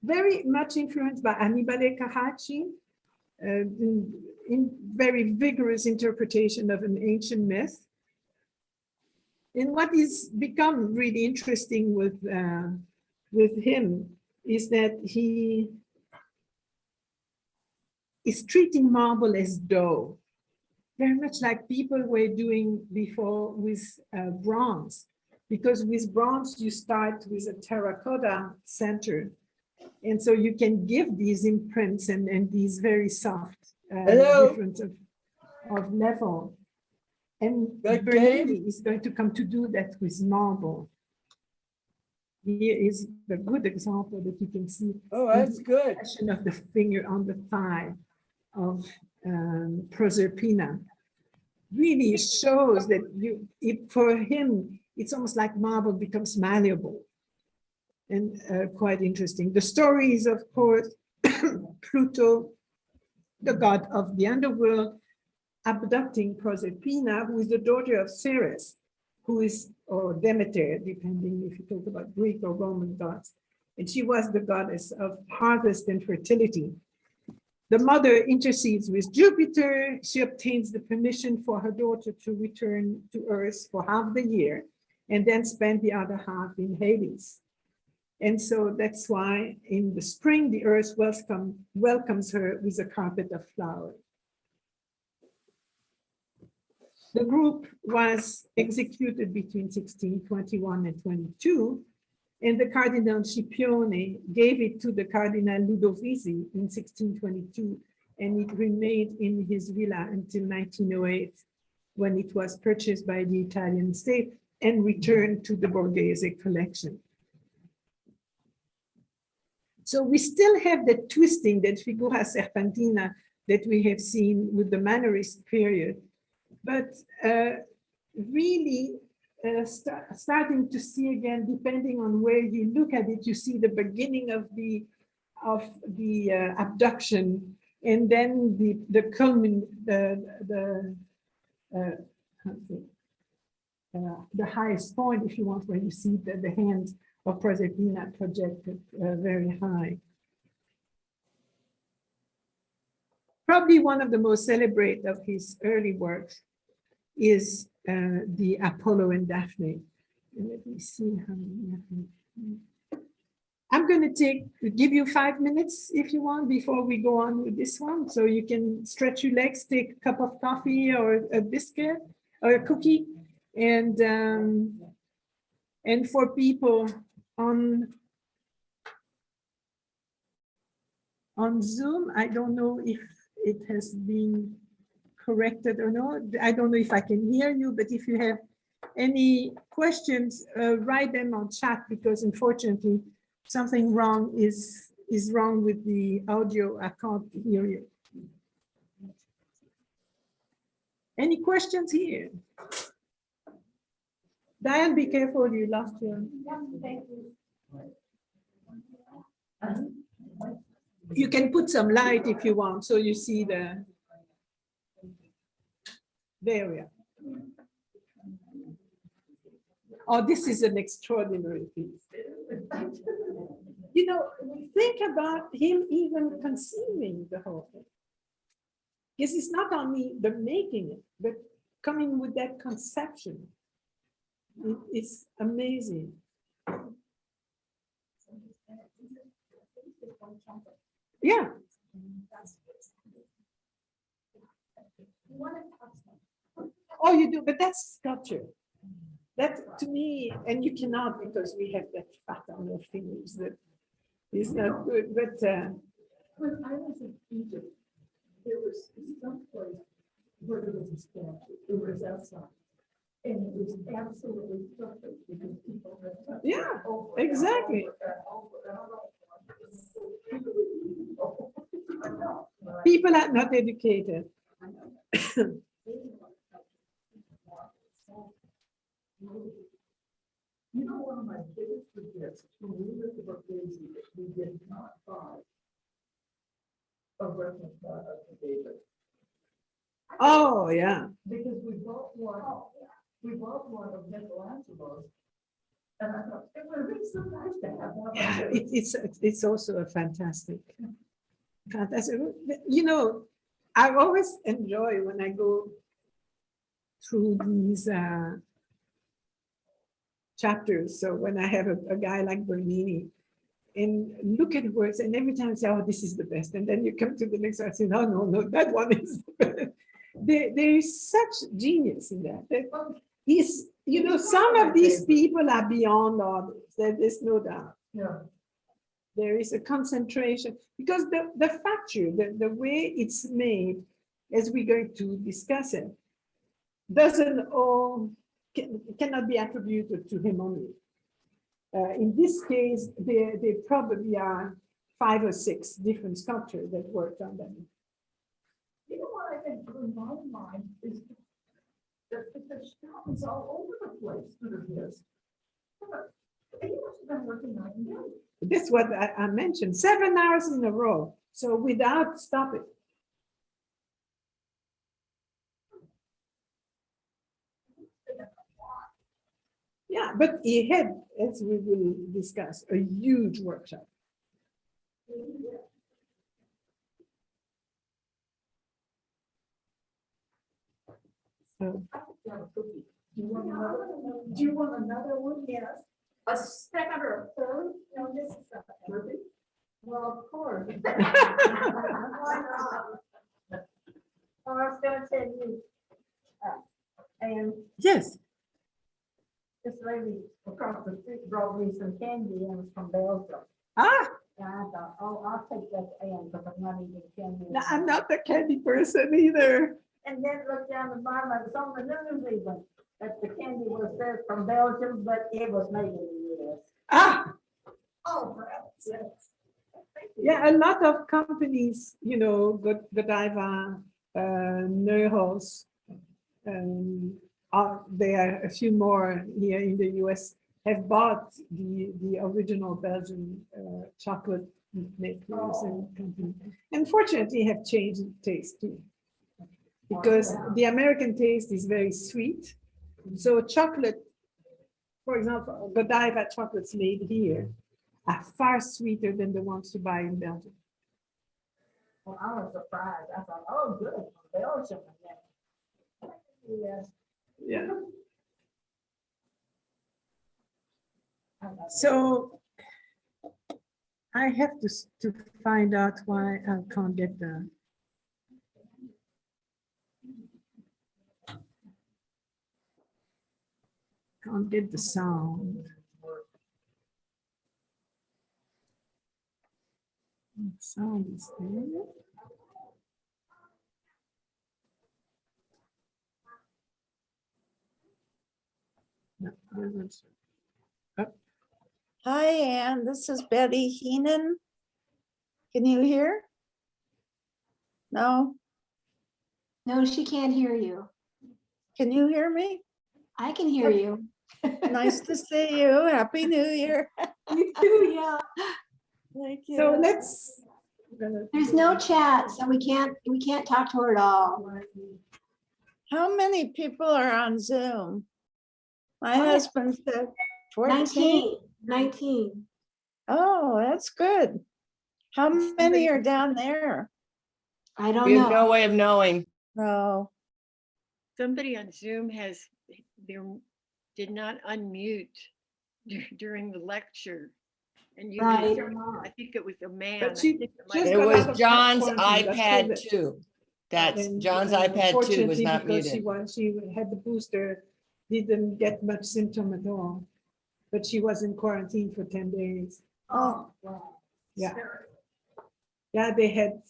Very much influenced by Annibale Carracci, in very vigorous interpretation of an ancient myth. And what is become really interesting with him is that he is treating marble as dough, very much like people were doing before with bronze, because with bronze you start with a terracotta center. And so you can give these imprints and these very soft difference of level. And Bernini is going to come to do that with marble. Here is the good example that you can see. Oh, that's good. The of the finger on the thigh of Proserpina really shows that for him, it's almost like marble becomes malleable. And quite interesting. The story is, of course, Pluto, the god of the underworld, abducting Proserpina, who is the daughter of Ceres, who is, or Demeter, depending if you talk about Greek or Roman gods. And she was the goddess of harvest and fertility. The mother intercedes with Jupiter. She obtains the permission for her daughter to return to Earth for half the year, and then spend the other half in Hades. And so that's why in the spring, the earth welcomes her with a carpet of flowers. The group was executed between 1621 and 22, and the Cardinal Scipione gave it to the Cardinal Ludovisi in 1622, and it remained in his villa until 1908, when it was purchased by the Italian state and returned to the Borghese collection. So we still have that twisting, that figura serpentina that we have seen with the Mannerist period, but really starting to see again, depending on where you look at it, you see the beginning of the abduction, and then the highest point, if you want, where you see the hand of Proserpina projected very high. Probably one of the most celebrated of his early works is the Apollo and Daphne. Let me see how many. I'm going to give you 5 minutes if you want before we go on with this one, so you can stretch your legs, take a cup of coffee or a biscuit or a cookie, and for people on Zoom, I don't know if it has been corrected or not. I don't know if I can hear you, but if you have any questions, write them on chat, because unfortunately something wrong is is wrong with the audio. I can't hear you. Any questions here? Diane, be careful, you lost your. You can put some light if you want, so you see the. There we are. Oh, this is an extraordinary piece. You know, think about him even conceiving the whole thing. Because it's not only the making it, but coming with that conception. It's amazing. Yeah. Oh, you do, but that's sculpture. That to me, and you cannot because we have that fat on our fingers that is not good. But when I was in Egypt, there was some place where there was a statue. It was outside. And it was absolutely perfect because people had touched it yeah, over exactly. and over and over. People are not educated. You know, one of my biggest regrets when we lived at Daisy that we did not buy a reference product for David. Oh, yeah. Because we bought one of Michelangelo's. And I thought, it would be so nice to have one. Yeah, it's also a fantastic. You know, I always enjoy when I go through these chapters. So when I have a guy like Bernini and look at works, and every time I say, oh, this is the best. And then you come to the next one and say, no, no, no, that one is the best. There is such genius in that. He's, you know, some of these people are beyond others. There's no doubt. Yeah. There is a concentration because the facture, the way it's made, as we're going to discuss it, doesn't all cannot be attributed to him only. In this case, there probably are 5 or 6 different sculptors that worked on them. You know what I think blew my mind is that the stuff is all over the place through this. He must have been working night and day. This is what I mentioned, 7 hours in a row, so without stopping. Yeah, but he had, as we will discuss, a huge workshop. So, Do you want another? Do you want another one? Yes. A second or a third? No, this is a third. Well, of course. Why not? Oh, I was gonna tell you. And yes. this lady across the street brought me some candy and it was from Belgium. Ah, And I thought, oh, I'll take that and because I'm not eating candy. no, I'm not the candy person either. And then look down the bottom, it was on the news even, that the candy was there from Belgium, but it was made in the US. Ah, Oh, perhaps. yeah, a lot of companies, you know, Godiva, Neuhaus, there are a few more here in the US, have bought the original Belgian chocolate makers and companies. Unfortunately, have changed taste too. Because the American taste is very sweet. So chocolate, for example, Godiva chocolates made here are far sweeter than the ones you buy in Belgium. Well, I was surprised. I thought, oh, good, from Belgium. Yes. Yeah. So I have to find out why I can't get the. Can't get the sound. Sound is there. No, doesn't. Oh. Hi, Anne. This is Betty Heenan. Can you hear? No? No, she can't hear you. Can you hear me? I can hear you. Nice to see you. Happy New Year. You too, yeah. Thank you. So let's. There's no chat, so we can't talk to her at all. How many people are on Zoom? My Oh, husband said 14. 19. Oh, that's good. How many are down there? I don't We have no know. way of knowing. No. Somebody on Zoom did not unmute during the lecture. And you, Right. I think it was a man. But I she think it might just have It got been- out was of John's quarantine, that's iPad COVID. too. That's And, John's iPad 2 was unfortunately, not because muted. she had the booster, didn't get much symptom at all. But she was in quarantine for 10 days. Oh, wow. Yeah. Yeah, they had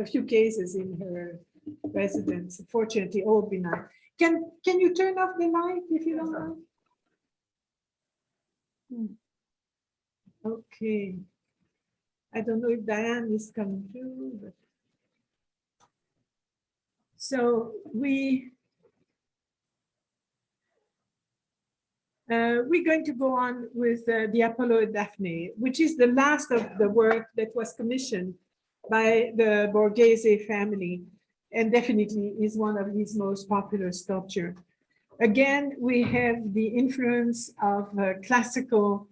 a few cases in her residence. Fortunately, all benign. Can you turn off the light if you don't mind? Okay. I don't know if Diane is coming through, but. So we're going to go on with the Apollo and Daphne, which is the last of the work that was commissioned by the Borghese family, and definitely is one of his most popular sculpture. Again, we have the influence of classical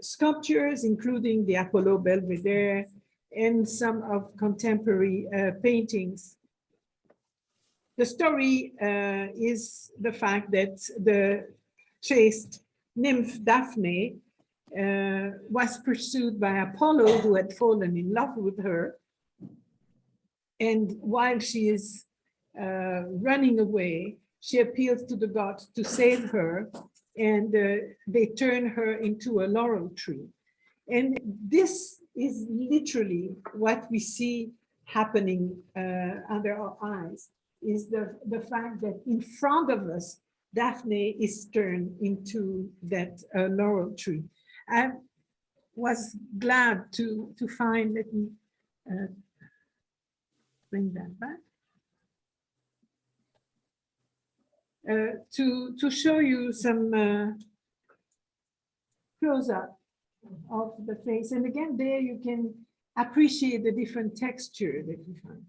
sculptures, including the Apollo Belvedere and some of contemporary paintings. The story is the fact that the chaste nymph Daphne was pursued by Apollo, who had fallen in love with her. And while she is running away, she appeals to the gods to save her, and they turn her into a laurel tree. And this is literally what we see happening under our eyes, is the fact that in front of us, Daphne is turned into that laurel tree. I was glad to find, let me bring that back. To show you some close-up of the face. And again, there you can appreciate the different texture that you find.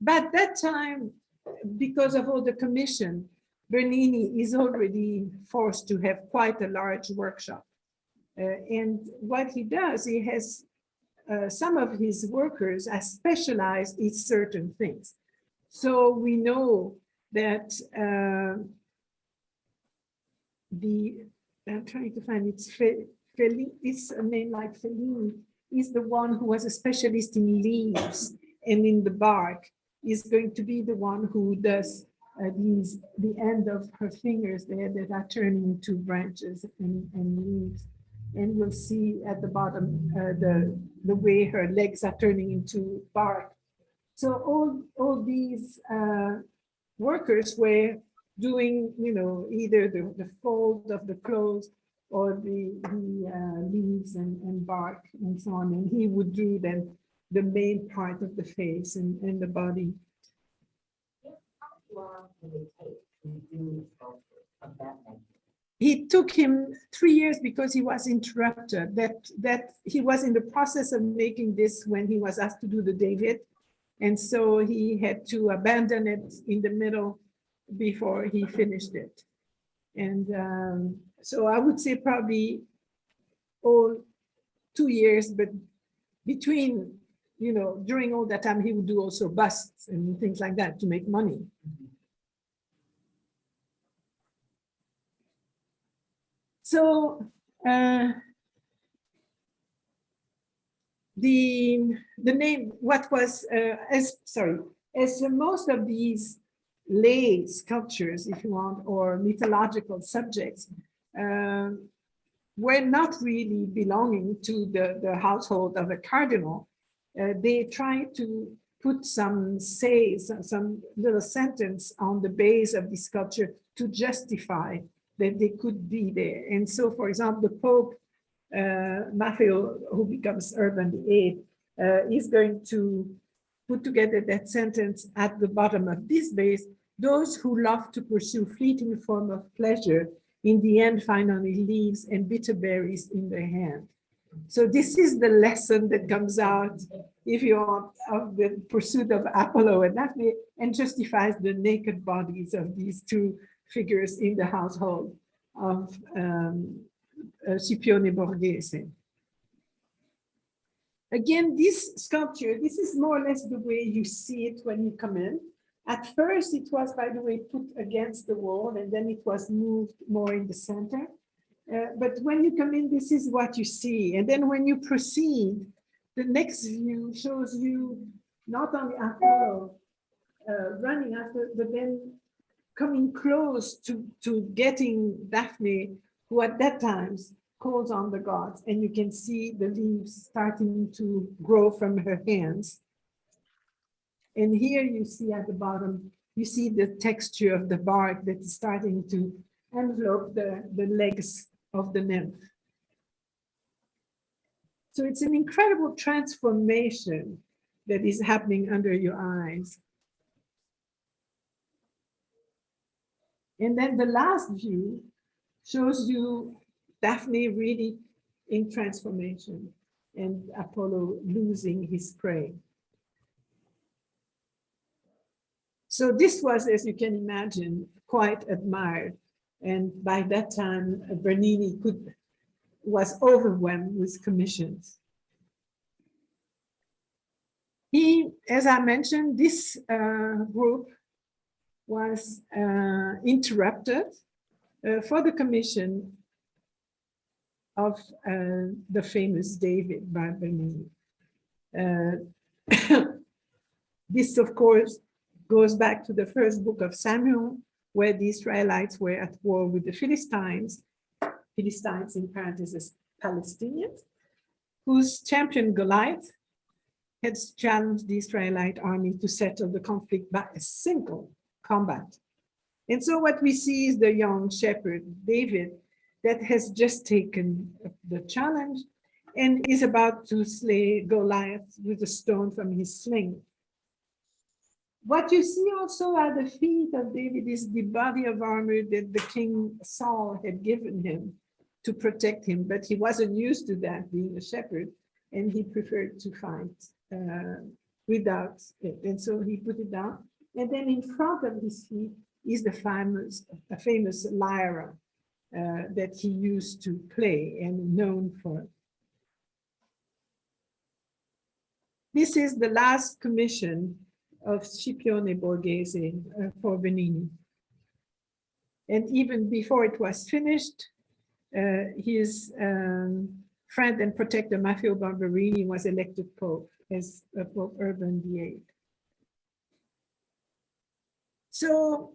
But that time, because of all the commission, Bernini is already forced to have quite a large workshop. And what he does, he has some of his workers are specialized in certain things. So we know that I'm trying to find it's a name like Fellini, is the one who was a specialist in leaves and in the bark, is going to be the one who does the end of her fingers there that are turning into branches and leaves. And we'll see at the bottom the way her legs are turning into bark. So all these workers were doing, either the fold of the clothes or the leaves and bark and so on. And he would do then the main part of the face and the body. It took him 3 years because he was interrupted. That he was in the process of making this when he was asked to do the David. And so he had to abandon it in the middle before he finished it. And so I would say probably 2 years, but between, during all that time, he would do also busts and things like that to make money. So the name, what was, as most of these lay sculptures, if you want, or mythological subjects, were not really belonging to the household of a cardinal. They tried to put some little sentence on the base of the sculpture to justify that they could be there. And so, for example, the Pope Mafia, who becomes Urban VIII, is going to put together that sentence at the bottom of this base: those who love to pursue fleeting form of pleasure, in the end find only leaves and bitter berries in their hand. So this is the lesson that comes out, if you want, of the pursuit of Apollo and Daphne, and justifies the naked bodies of these two figures in the household of Scipione Borghese. Again, this sculpture, this is more or less the way you see it when you come in. At first, it was, by the way, put against the wall, and then it was moved more in the center. But when you come in, this is what you see. And then when you proceed, the next view shows you not only Apollo running after, but then coming close to getting Daphne, who at that time calls on the gods. And you can see the leaves starting to grow from her hands. And here you see at the bottom, you see the texture of the bark that is starting to envelope the legs of the nymph. So it's an incredible transformation that is happening under your eyes. And then the last view shows you Daphne really in transformation and Apollo losing his prey. So this was, as you can imagine, quite admired. And by that time, Bernini was overwhelmed with commissions. He, as I mentioned, this group was interrupted for the commission of the famous David by Bernini. This, of course, goes back to the first book of Samuel, where the Israelites were at war with the Philistines in parentheses, Palestinians, whose champion Goliath had challenged the Israelite army to settle the conflict by a single combat. And so what we see is the young shepherd, David, that has just taken the challenge and is about to slay Goliath with a stone from his sling. What you see also at the feet of David is the body of armor that the king Saul had given him to protect him, but he wasn't used to that, being a shepherd, and he preferred to fight without it. And so he put it down. And then in front of his feet is the famous lyra that he used to play and known for. This is the last commission of Scipione Borghese for Bernini. And even before it was finished, his friend and protector, Maffeo Barberini, was elected Pope as Pope Urban VIII. So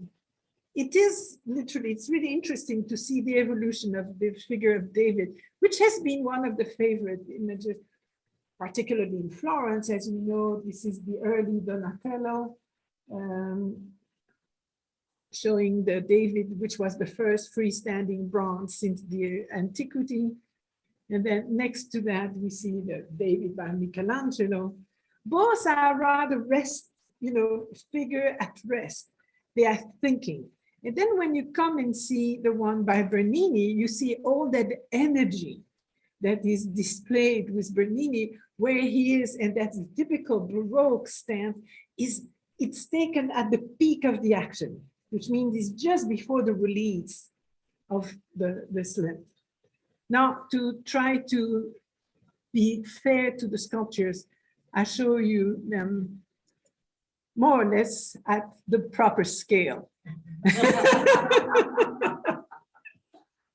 it is literally, it's really interesting to see the evolution of the figure of David, which has been one of the favorite images, particularly in Florence. As you know, this is the early Donatello, showing the David, which was the first freestanding bronze since the antiquity. And then next to that, we see the David by Michelangelo. Both are rather figure at rest. They are thinking. And then when you come and see the one by Bernini, you see all that energy that is displayed with Bernini, where he is, and that's the typical Baroque stance, it's taken at the peak of the action, which means it's just before the release of the slim. Now, to try to be fair to the sculptures, I show you them more or less at the proper scale.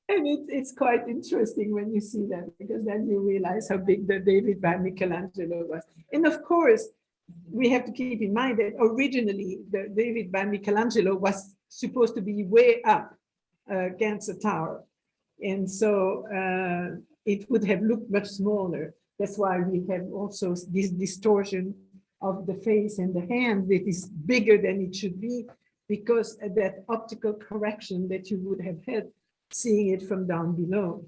And it's quite interesting when you see that, because then you realize how big the David by Michelangelo was. And of course, we have to keep in mind that originally the David by Michelangelo was supposed to be way up against a tower. And so it would have looked much smaller. That's why we have also this distortion of the face and the hand that is bigger than it should be, because of that optical correction that you would have had seeing it from down below.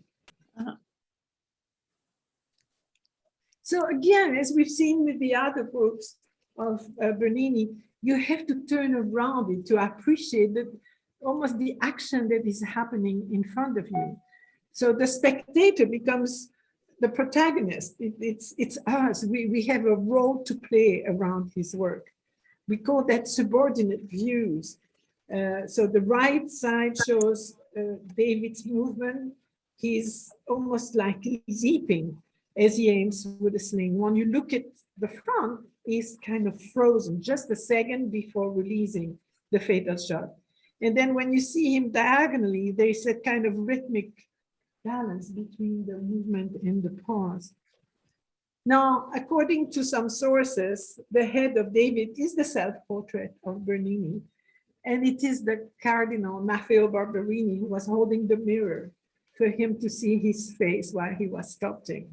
So again, as we've seen with the other books of Bernini, you have to turn around it to appreciate that almost the action that is happening in front of you. So the spectator becomes the protagonist. It's us. We have a role to play around his work. We call that subordinate views. So the right side shows David's movement. He's almost like leaping as he aims with a sling. When you look at the front, he's kind of frozen just a second before releasing the fatal shot. And then when you see him diagonally, there's a kind of rhythmic balance between the movement and the pause. Now, according to some sources, the head of David is the self-portrait of Bernini, and it is the Cardinal Maffeo Barberini who was holding the mirror for him to see his face while he was sculpting.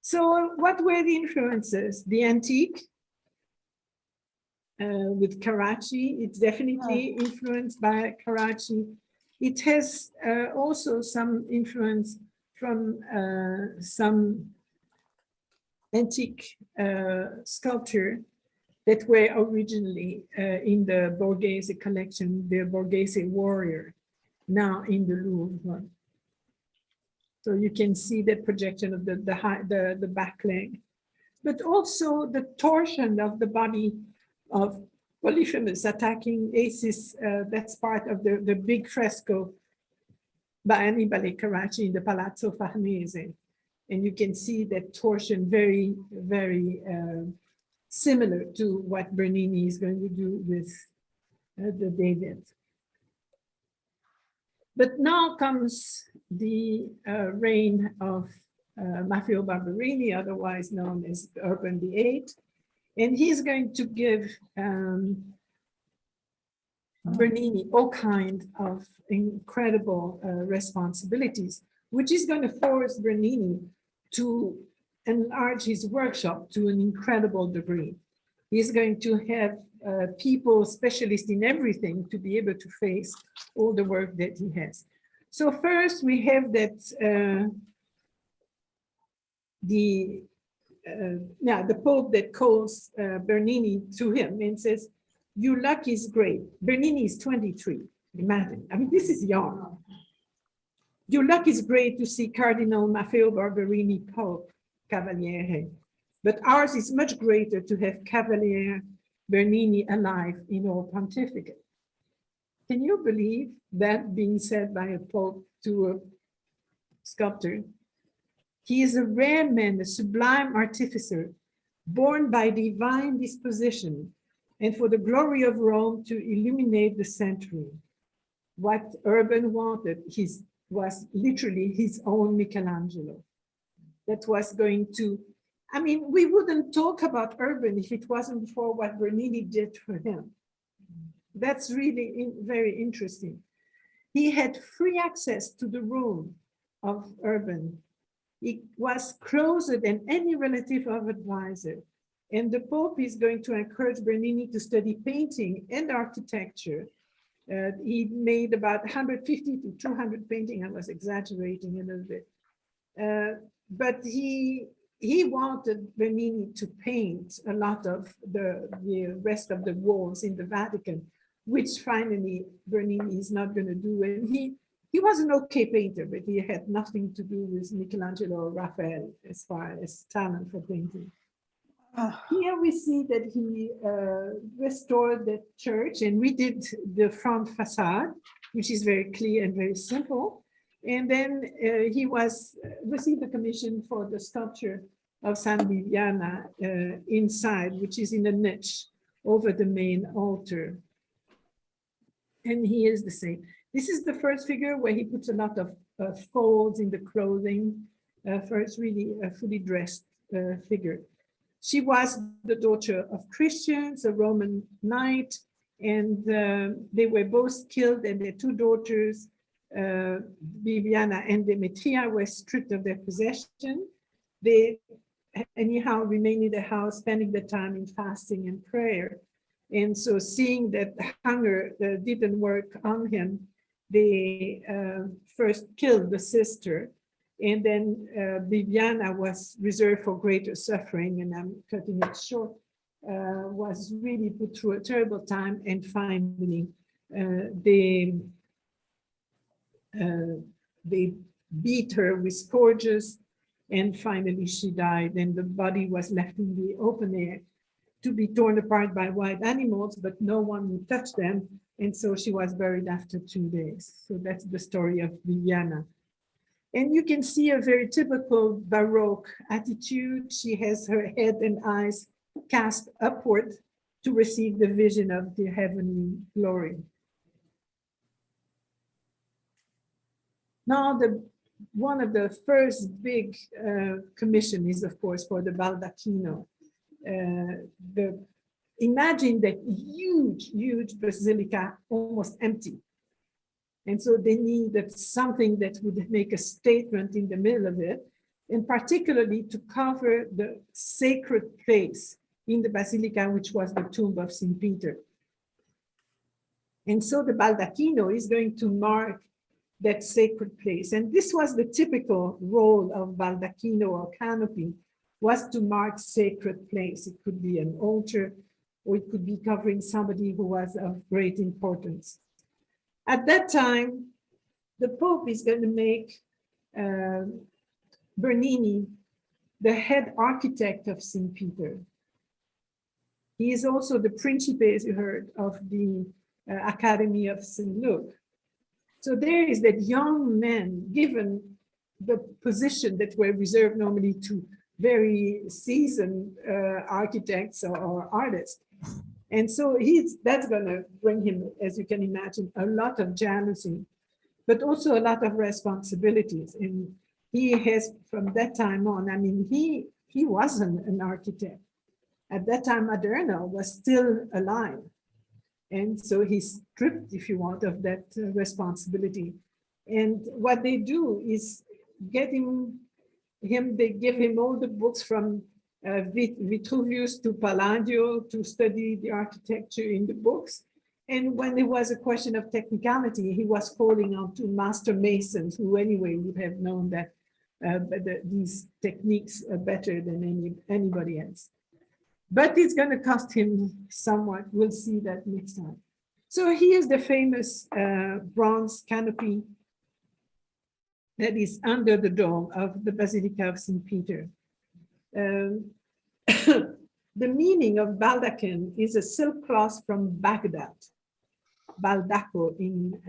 So what were the influences? The antique with Carracci, it's definitely influenced by Carracci. It has also some influence from some antique sculpture that were originally in the Borghese collection, the Borghese warrior, now in the Louvre. So you can see the projection of the back leg, but also the torsion of the body of Polyphemus attacking Isis. That's part of the big fresco by Annibale Carracci in the Palazzo Farnese. And you can see that torsion very, very similar to what Bernini is going to do with the David. But now comes the reign of Maffeo Barberini, otherwise known as Urban VIII. And he's going to give Bernini all kinds of incredible responsibilities, which is going to force Bernini to enlarge his workshop to an incredible degree. He's going to have people, specialists in everything, to be able to face all the work that he has. So first we have that the Pope that calls Bernini to him and says, "Your luck is great." Bernini is 23. Imagine, I mean, this is young. "Your luck is great to see Cardinal Maffeo Barberini Pope, Cavaliere, but ours is much greater to have Cavaliere Bernini alive in our pontificate." Can you believe that being said by a pope to a sculptor? He is a rare man, a sublime artificer, born by divine disposition, and for the glory of Rome to illuminate the century. What Urban wanted was literally his own Michelangelo. That was going to, I mean, we wouldn't talk about Urban if it wasn't for what Bernini did for him. That's really very interesting. He had free access to the room of Urban. He was closer than any relative or advisor. And the Pope is going to encourage Bernini to study painting and architecture. He made about 150 to 200 paintings. I was exaggerating a little bit. But he wanted Bernini to paint a lot of the rest of the walls in the Vatican, which finally Bernini is not going to do. And he was an okay painter, but he had nothing to do with Michelangelo or Raphael as far as talent for painting. Here we see that he restored the church and redid the front facade, which is very clear and very simple. And then he received a commission for the sculpture of San Viviana inside, which is in a niche over the main altar. And he is the same. This is the first figure where he puts a lot of folds in the clothing, first really a fully dressed figure. She was the daughter of Christians, a Roman knight, and they were both killed, and their two daughters, Viviana and Demetria, were stripped of their possession. They anyhow remained in the house, spending the time in fasting and prayer. And so seeing that hunger didn't work on him, they first killed the sister, and then Viviana was reserved for greater suffering, and I'm cutting it short, was really put through a terrible time, and finally they beat her with scourges, and finally she died, and the body was left in the open air to be torn apart by wild animals, but no one would touch them, and so she was buried after 2 days. So that's the story of Viviana. And you can see a very typical Baroque attitude. She has her head and eyes cast upward to receive the vision of the heavenly glory. Now, one of the first big commission is, of course, for the Baldacchino. Imagine that huge basilica, almost empty. And so they needed something that would make a statement in the middle of it, and particularly to cover the sacred place in the basilica, which was the tomb of St. Peter. And so the Baldacchino is going to mark that sacred place. And this was the typical role of Baldacchino or canopy, was to mark sacred place. It could be an altar, or it could be covering somebody who was of great importance. At that time, the Pope is going to make Bernini the head architect of St. Peter. He is also the Principe, as you heard, of the Academy of St. Luke. So there is that young men, given the position that were reserved normally to very seasoned architects or artists. And so that's going to bring him, as you can imagine, a lot of jealousy, but also a lot of responsibilities. And he has, from that time on, I mean, he wasn't an architect. At that time, Maderno was still alive. And so he's stripped, if you want, of that responsibility. And what they do is they give him all the books from Vitruvius to Palladio to study the architecture in the books. And when it was a question of technicality, he was calling on to master masons who anyway would have known that these techniques are better than anybody else. But it's going to cost him somewhat. We'll see that next time. So here's the famous bronze canopy that is under the dome of the Basilica of St. Peter. The meaning of baldachin is a silk cloth from Baghdad, baldacco in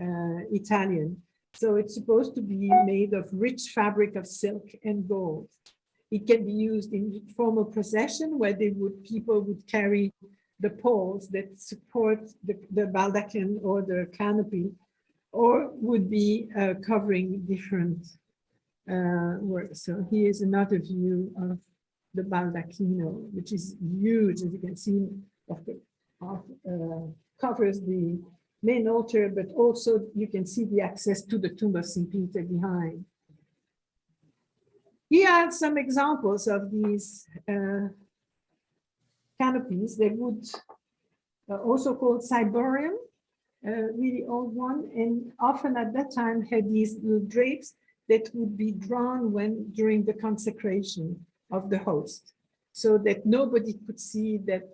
Italian. So it's supposed to be made of rich fabric of silk and gold. It can be used in formal procession where people would carry the poles that support the baldachin or the canopy, or would be covering different works. So here's another view of the baldacchino, which is huge, as you can see, covers the main altar, but also you can see the access to the tomb of St. Peter behind. Here are some examples of these canopies. They would also called ciborium, really old one, and often at that time had these little drapes that would be drawn during the consecration of the host, so that nobody could see that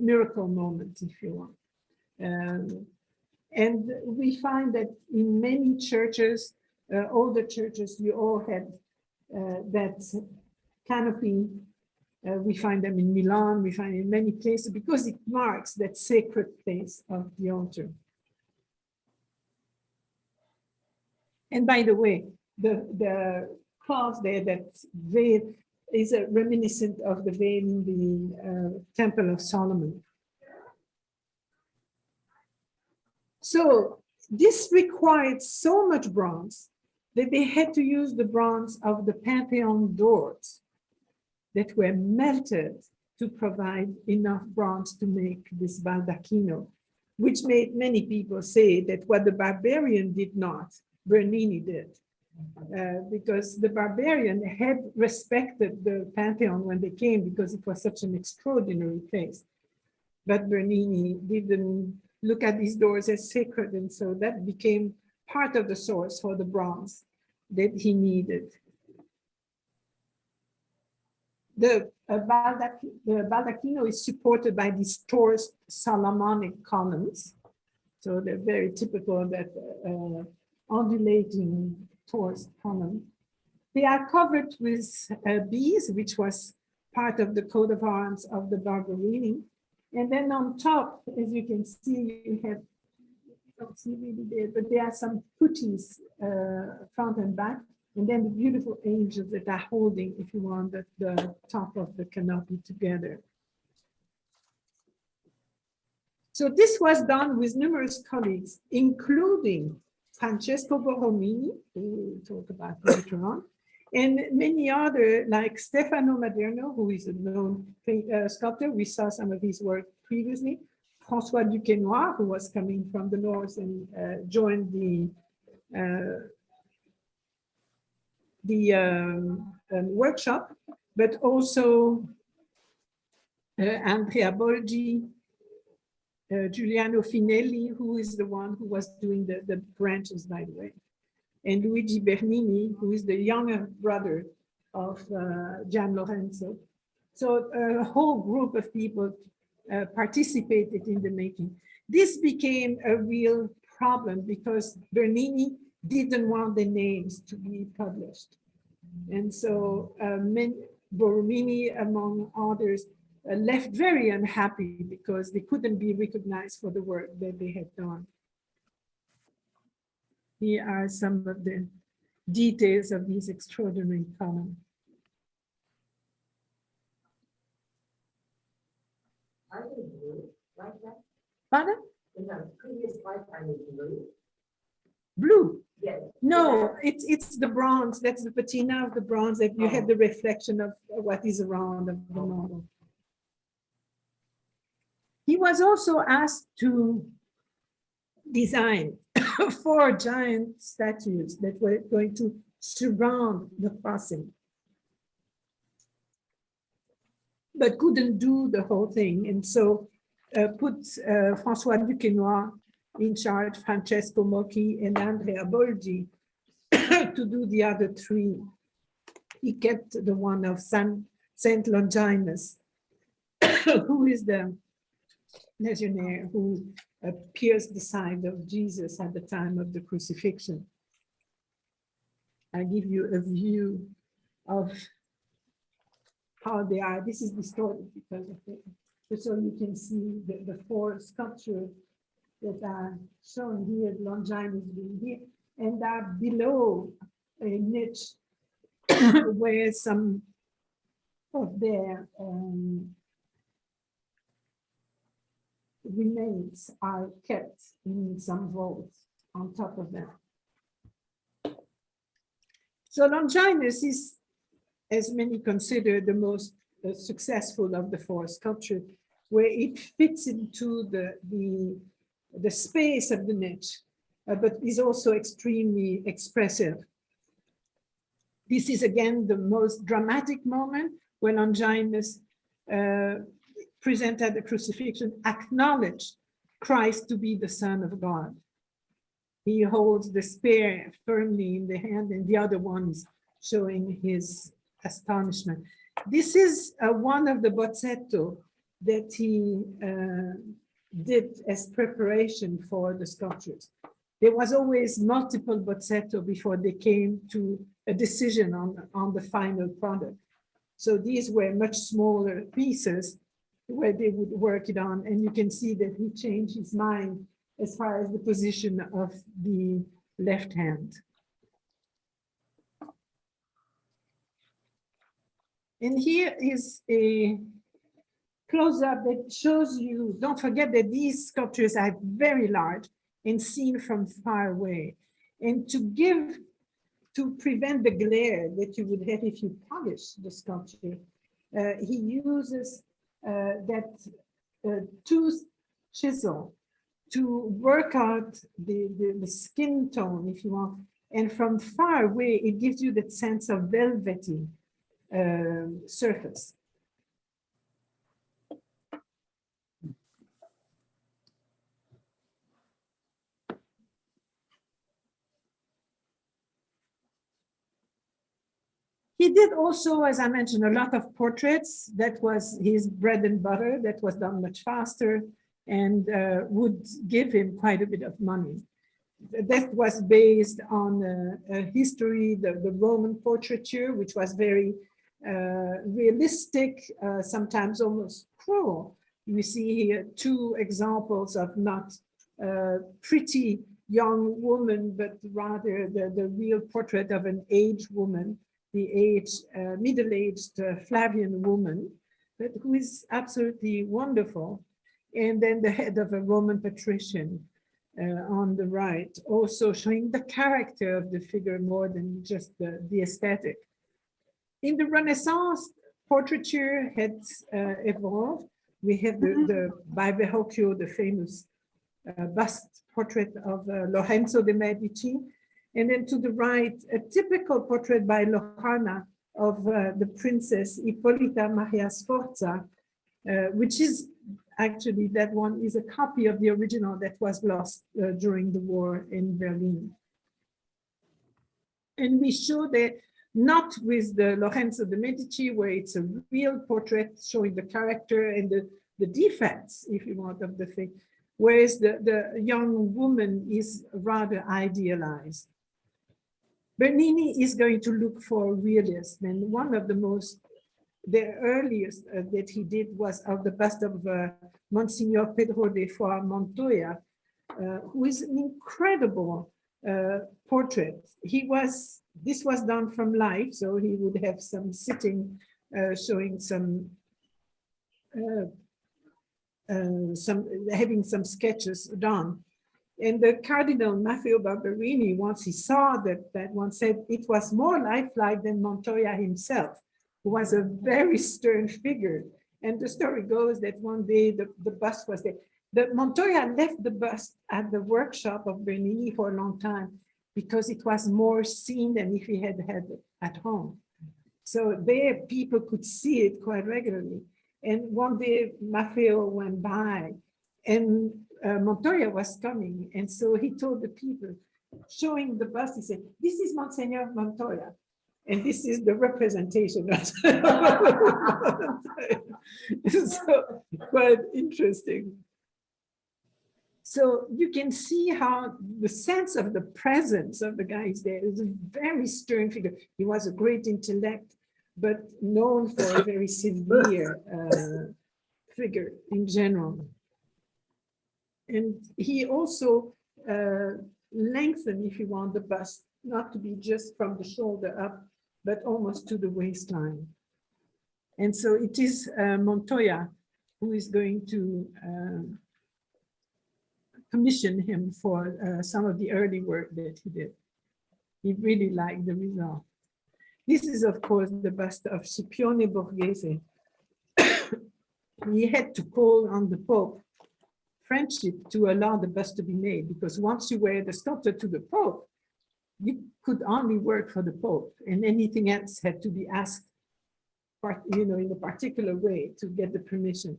miracle moment, if you want. And we find that in many churches, older churches, you all had that canopy. We find them in Milan, we find it in many places, because it marks that sacred place of the altar. And by the way, the cloth there, that veil, is a reminiscent of the veil in the Temple of Solomon. So this required so much bronze that they had to use the bronze of the Pantheon doors that were melted to provide enough bronze to make this baldacchino, which made many people say that what the barbarian did not, Bernini did. Because the barbarian had respected the Pantheon when they came, because it was such an extraordinary place. But Bernini didn't look at these doors as sacred, and so that became part of the source for the bronze that he needed. The baldacchino is supported by these torced Solomonic columns. So they're very typical of that undulating torced column. They are covered with bees, which was part of the coat of arms of the Borromini. And then on top, as you can see, you have, don't see really there, but there are some putties front and back, and then the beautiful angels that are holding, if you want, the top of the canopy together. So this was done with numerous colleagues, including Francesco Borromini, who we'll talk about later on, and many other, like Stefano Maderno, who is a known sculptor. We saw some of his work previously. François Duquesnoy, who was coming from the north and joined the workshop, but also Andrea Bolgi, Giuliano Finelli, who is the one who was doing the branches, by the way, and Luigi Bernini, who is the younger brother of Gian Lorenzo. So a whole group of people participated in the making. This became a real problem because Bernini didn't want the names to be published. And so Borromini, among others, left very unhappy because they couldn't be recognized for the work that they had done. Here are some of the details of these extraordinary columns. Are they blue like that? Pardon? In the previous lifetime is blue? Blue? Yes. No, it's the bronze. That's the patina of the bronze that you have the reflection of what is around of the model. He was also asked to design 4 giant statues that were going to surround the crossing, but couldn't do the whole thing. And so put François Duquesnoy in charge, Francesco Mocchi and Andrea Bolgi to do the other 3. He kept the one of Saint Longinus, who is the legionnaire who pierced the side of Jesus at the time of the crucifixion. I give you a view of how they are. This is distorted because of it. So you can see the 4 sculptures that are shown here, Longinus being here, and are below a niche where some of their remains are kept in some vaults on top of them. So Longinus is, as many consider, the most successful of the 4 sculptures, where it fits into the space of the niche, but is also extremely expressive. This is again the most dramatic moment when Longinus presented the crucifixion, acknowledged Christ to be the Son of God. He holds the spear firmly in the hand, and the other one is showing his astonishment. This is one of the bozzetto that he did as preparation for the sculptures. There was always multiple bozzetto before they came to a decision on the final product. So these were much smaller pieces where they would work it on, and you can see that he changed his mind as far as the position of the left hand. And here is a close-up that shows you, don't forget that these sculptures are very large and seen from far away. And to prevent the glare that you would have if you polish the sculpture, he uses that tooth chisel to work out the skin tone, if you want. And from far away, it gives you that sense of velvety surface. He did also, as I mentioned, a lot of portraits. That was his bread and butter. That was done much faster and would give him quite a bit of money. That was based on a history, the Roman portraiture, which was very realistic, sometimes almost cruel. We see here two examples of not pretty young woman, but rather the real portrait of an aged woman, the middle-aged Flavian woman, but who is absolutely wonderful. And then the head of a Roman patrician on the right, also showing the character of the figure more than just the aesthetic. In the Renaissance, portraiture had evolved. We have the by Verrocchio, the famous bust portrait of Lorenzo de' Medici. And then to the right, a typical portrait by Lojana of the Princess Ippolita Maria Sforza, which is actually, that one is a copy of the original that was lost during the war in Berlin. And we show that not with the Lorenzo de' Medici, where it's a real portrait showing the character and the defects, if you want, of the thing, whereas the young woman is rather idealized. Bernini is going to look for realism, and one of the earliest that he did was of the bust of Monsignor Pedro de Foix Montoya, who is an incredible portrait. This was done from life, so he would have some sitting, showing having some sketches done. And the Cardinal Maffeo Barberini, once he saw that one, said it was more lifelike than Montoya himself, who was a very stern figure. And the story goes that one day the bust was there. Montoya left the bust at the workshop of Bernini for a long time because it was more seen than if he had had it at home. So there people could see it quite regularly. And one day Maffeo went by and Montoya was coming. And so he told the people, showing the bust, he said, "This is Monsignor Montoya. And this is the representation of so quite interesting." So you can see how the sense of the presence of the guy is there. It's a very stern figure. He was a great intellect, but known for a very severe figure in general. And he also lengthened, if you want, the bust, not to be just from the shoulder up, but almost to the waistline. And so it is Montoya who is going to commission him for some of the early work that he did. He really liked the result. This is, of course, the bust of Scipione Borghese. He had to call on the Pope friendship to allow the bust to be made, because once you were the sculptor to the Pope, you could only work for the Pope, and anything else had to be asked, in a particular way to get the permission.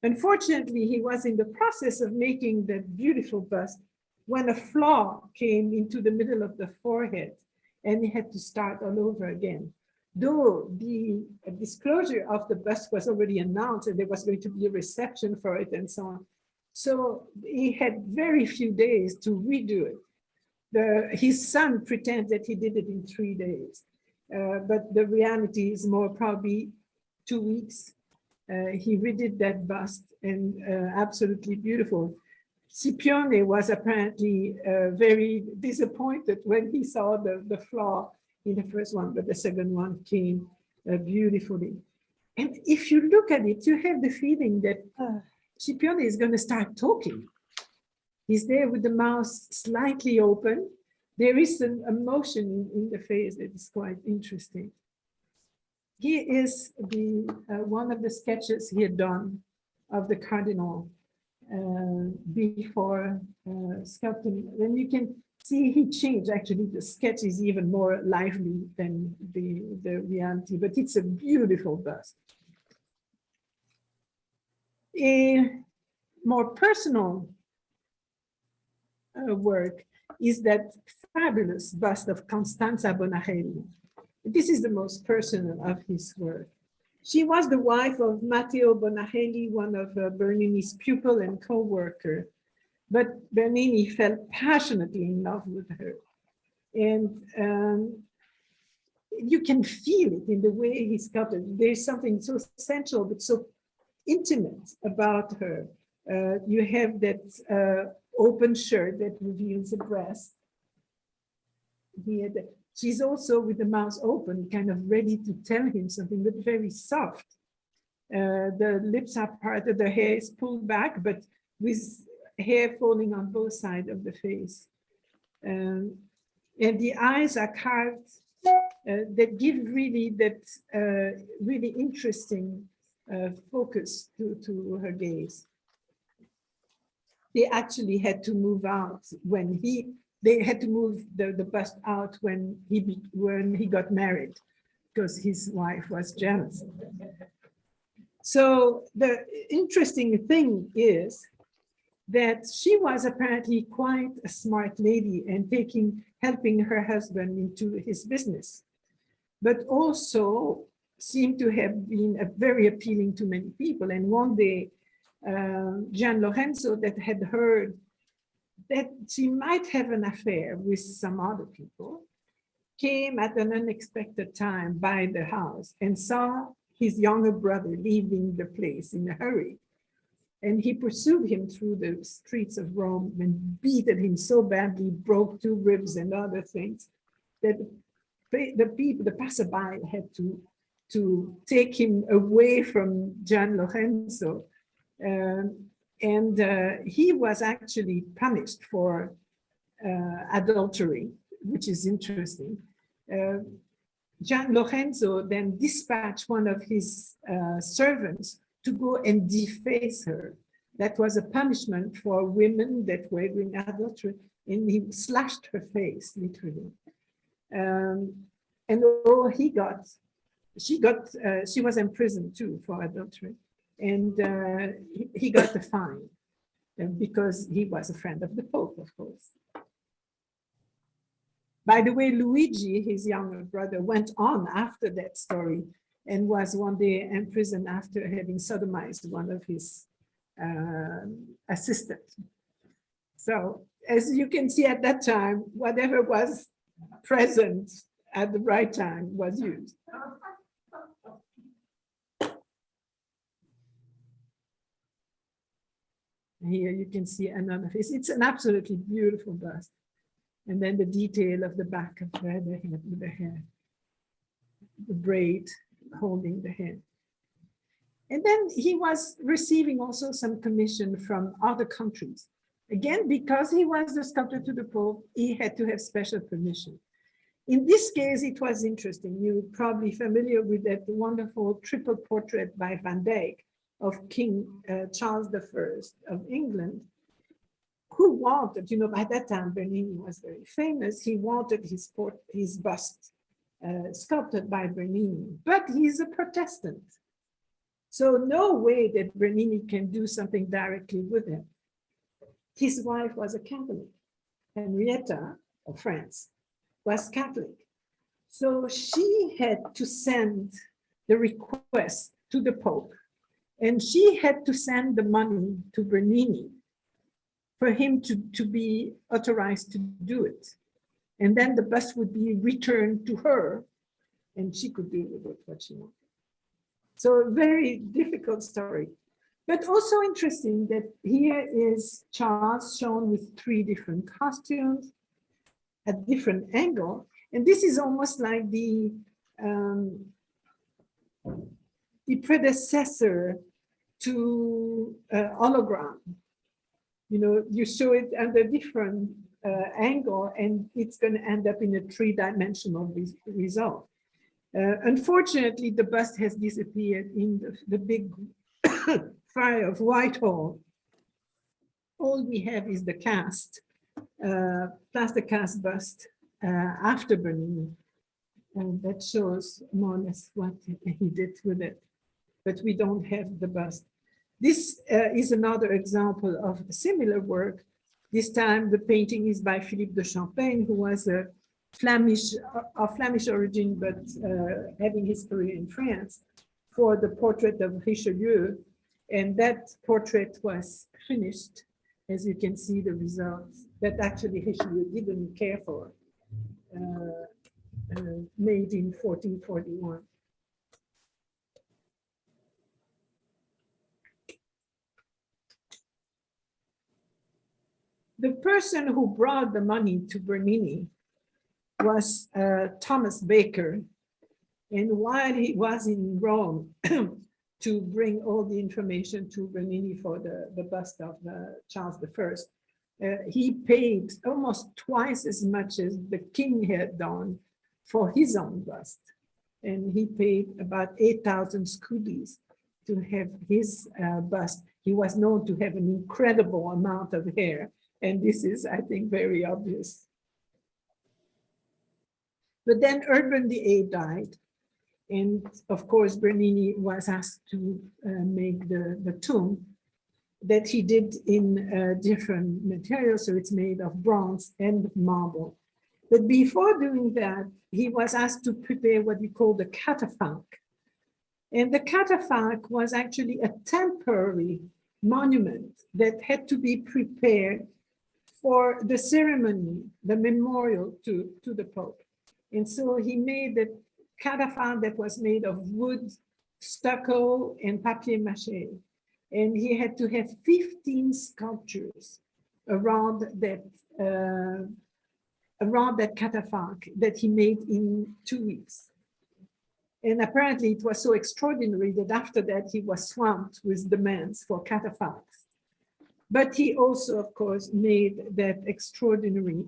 Unfortunately, he was in the process of making that beautiful bust when a flaw came into the middle of the forehead, and he had to start all over again. Though the disclosure of the bust was already announced and there was going to be a reception for it and so on. So he had very few days to redo it. His son pretends that he did it in 3 days, but the reality is more probably 2 weeks. He redid that bust, and absolutely beautiful. Scipione was apparently very disappointed when he saw the flaw in the first one, but the second one came beautifully. And if you look at it, you have the feeling that Scipione is going to start talking. He's there with the mouth slightly open. There is an emotion in the face that is quite interesting. Here is one of the sketches he had done of the Cardinal before sculpting. And you can see he changed. Actually, the sketch is even more lively than the reality, but it's a beautiful bust. A more personal work is that fabulous bust of Constanza Bonarelli. This is the most personal of his work. She was the wife of Matteo Bonarelli, one of Bernini's pupil and co-worker. But Bernini fell passionately in love with her. And you can feel it in the way he sculpted. There's something so sensual, but so intimate about her. You have that open shirt that reveals the breast. She's also with the mouth open, kind of ready to tell him something, but very soft. The lips are parted, the hair is pulled back, but with hair falling on both sides of the face. And the eyes are carved that give really that really interesting focus to her gaze. They actually had to move out when they had to move the bust out when he got married, because his wife was jealous. So the interesting thing is that she was apparently quite a smart lady and helping her husband into his business, but also seemed to have been very appealing to many people. And one day, Gian Lorenzo, that had heard that she might have an affair with some other people, came at an unexpected time by the house and saw his younger brother leaving the place in a hurry. And he pursued him through the streets of Rome and beat him so badly, broke 2 ribs and other things, that the passerby had to take him away from Gian Lorenzo. He was actually punished for adultery, which is interesting. Gian Lorenzo then dispatched one of his servants to go and deface her. That was a punishment for women that were doing adultery, and he slashed her face, literally. And all she was imprisoned too for adultery. And he got the fine because he was a friend of the Pope, of course. By the way, Luigi, his younger brother, went on after that story and was one day imprisoned after having sodomized one of his assistants. So as you can see at that time, whatever was present at the right time was used. Here you can see another face. It's an absolutely beautiful bust. And then the detail of the back of the head, the hair, the braid holding the head. And then he was receiving also some commission from other countries. Again, because he was the sculptor to the Pope, he had to have special permission. In this case, it was interesting. You're probably familiar with that wonderful triple portrait by Van Dyck of King Charles I of England, who wanted, by that time Bernini was very famous, he wanted his bust sculpted by Bernini, but he's a Protestant. So no way that Bernini can do something directly with him. His wife was a Catholic. Henrietta of France was Catholic. So she had to send the request to the Pope, and she had to send the money to Bernini for him to be authorized to do it. And then the bust would be returned to her, and she could do with it what she wanted. So a very difficult story, but also interesting that here is Charles shown with 3 different costumes at different angle. And this is almost like the predecessor to hologram. You show it at a different angle, and it's going to end up in a 3-dimensional result. Unfortunately, the bust has disappeared in the big fire of Whitehall. All we have is the cast, plaster cast bust after Bernini. And that shows more or less what he did with it. But we don't have the bust. This is another example of a similar work. This time the painting is by Philippe de Champagne, who was a Flemish, of Flemish origin, but having his career in France, for the portrait of Richelieu. And that portrait was finished, as you can see the results, that actually Richelieu didn't care for, made in 1441. The person who brought the money to Bernini was Thomas Baker. And while he was in Rome to bring all the information to Bernini for the bust of Charles I, he paid almost twice as much as the king had done for his own bust. And he paid about 8,000 scudis to have his bust. He was known to have an incredible amount of hair. And this is, I think, very obvious. But then Urban VIII died. And of course, Bernini was asked to make the tomb that he did in different materials. So it's made of bronze and marble. But before doing that, he was asked to prepare what we call the catafalque. And the catafalque was actually a temporary monument that had to be prepared for the ceremony, the memorial to the Pope. And so he made the catafalque that was made of wood, stucco, and papier-mâché. And he had to have 15 sculptures around that catafalque that he made in 2 weeks. And apparently it was so extraordinary that after that he was swamped with demands for catafalques. But he also, of course, made that extraordinary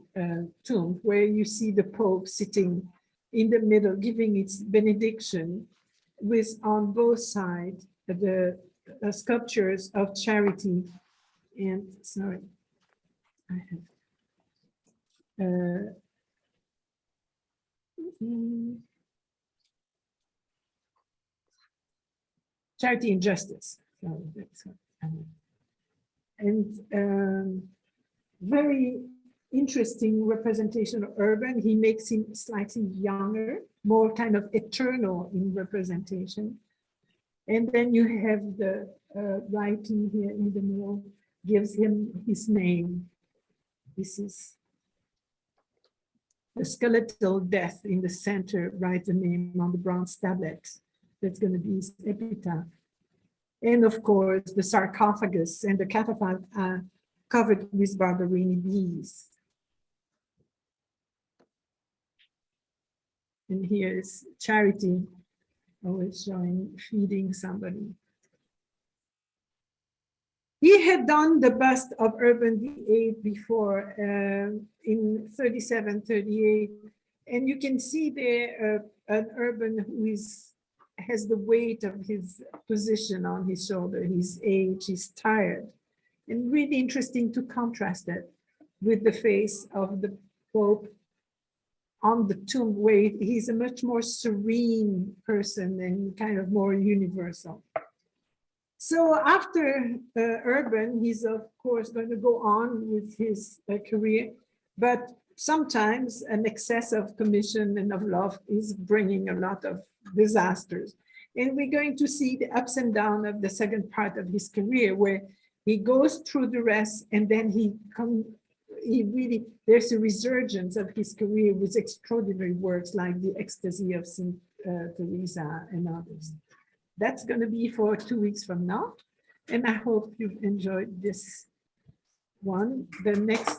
tomb where you see the Pope sitting in the middle, giving its benediction, with on both sides the sculptures of Charity and, sorry, I have, Charity and Justice. Sorry, that's what I mean. And very interesting representation of Urban. He makes him slightly younger, more kind of eternal in representation. And then you have the writing here in the middle, gives him his name. This is the skeletal death in the center, writes the name on the bronze tablet. That's going to be his epitaph. And of course, the sarcophagus and the catafalque are covered with Barberini bees. And here is Charity, always showing, feeding somebody. He had done the bust of Urban VIII before in 37, 38. And you can see there an Urban who has the weight of his position on his shoulder, his age, he's tired. And really interesting to contrast that with the face of the Pope on the tomb, where he's a much more serene person and kind of more universal. So after Urban, he's of course going to go on with his career, but sometimes an excess of commission and of love is bringing a lot of disasters. And we're going to see the ups and downs of the second part of his career, where he goes through the rest and then there's a resurgence of his career with extraordinary works like The Ecstasy of St. Teresa and others. That's going to be for 2 weeks from now. And I hope you've enjoyed this one. The next,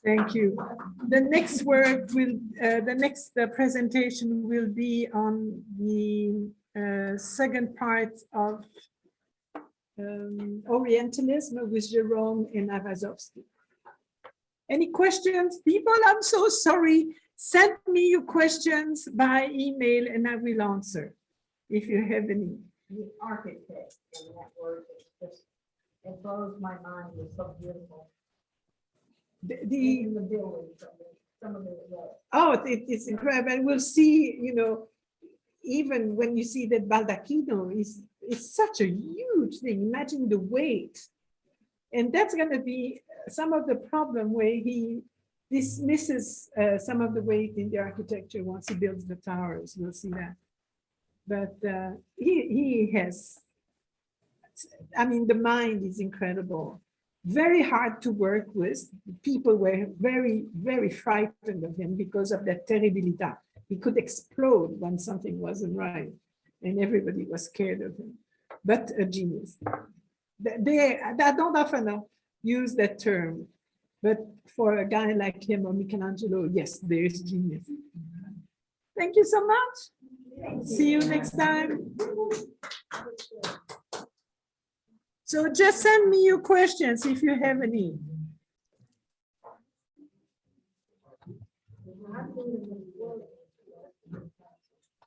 thank you. The next work will, the next presentation will be on the second part of Orientalism with Jerome and Avazovsky. Any questions, people? I'm so sorry. Send me your questions by email and I will answer if you have any. The architect in that word, it blows my mind. It's so beautiful. In the building, some of it. It's incredible. And we'll see, you know, even when you see that baldacchino it's such a huge thing. Imagine the weight. And that's going to be some of the problem where he this misses some of the weight in the architecture once he builds the towers. We'll see that. But he has, I mean, the mind is incredible. Very hard to work with. People were very, very frightened of him because of that terribilità. He could explode when something wasn't right, and everybody was scared of him. But a genius. I don't often use that term, but for a guy like him or Michelangelo, yes, there is genius. Thank you so much. See you next time. So just send me your questions if you have any.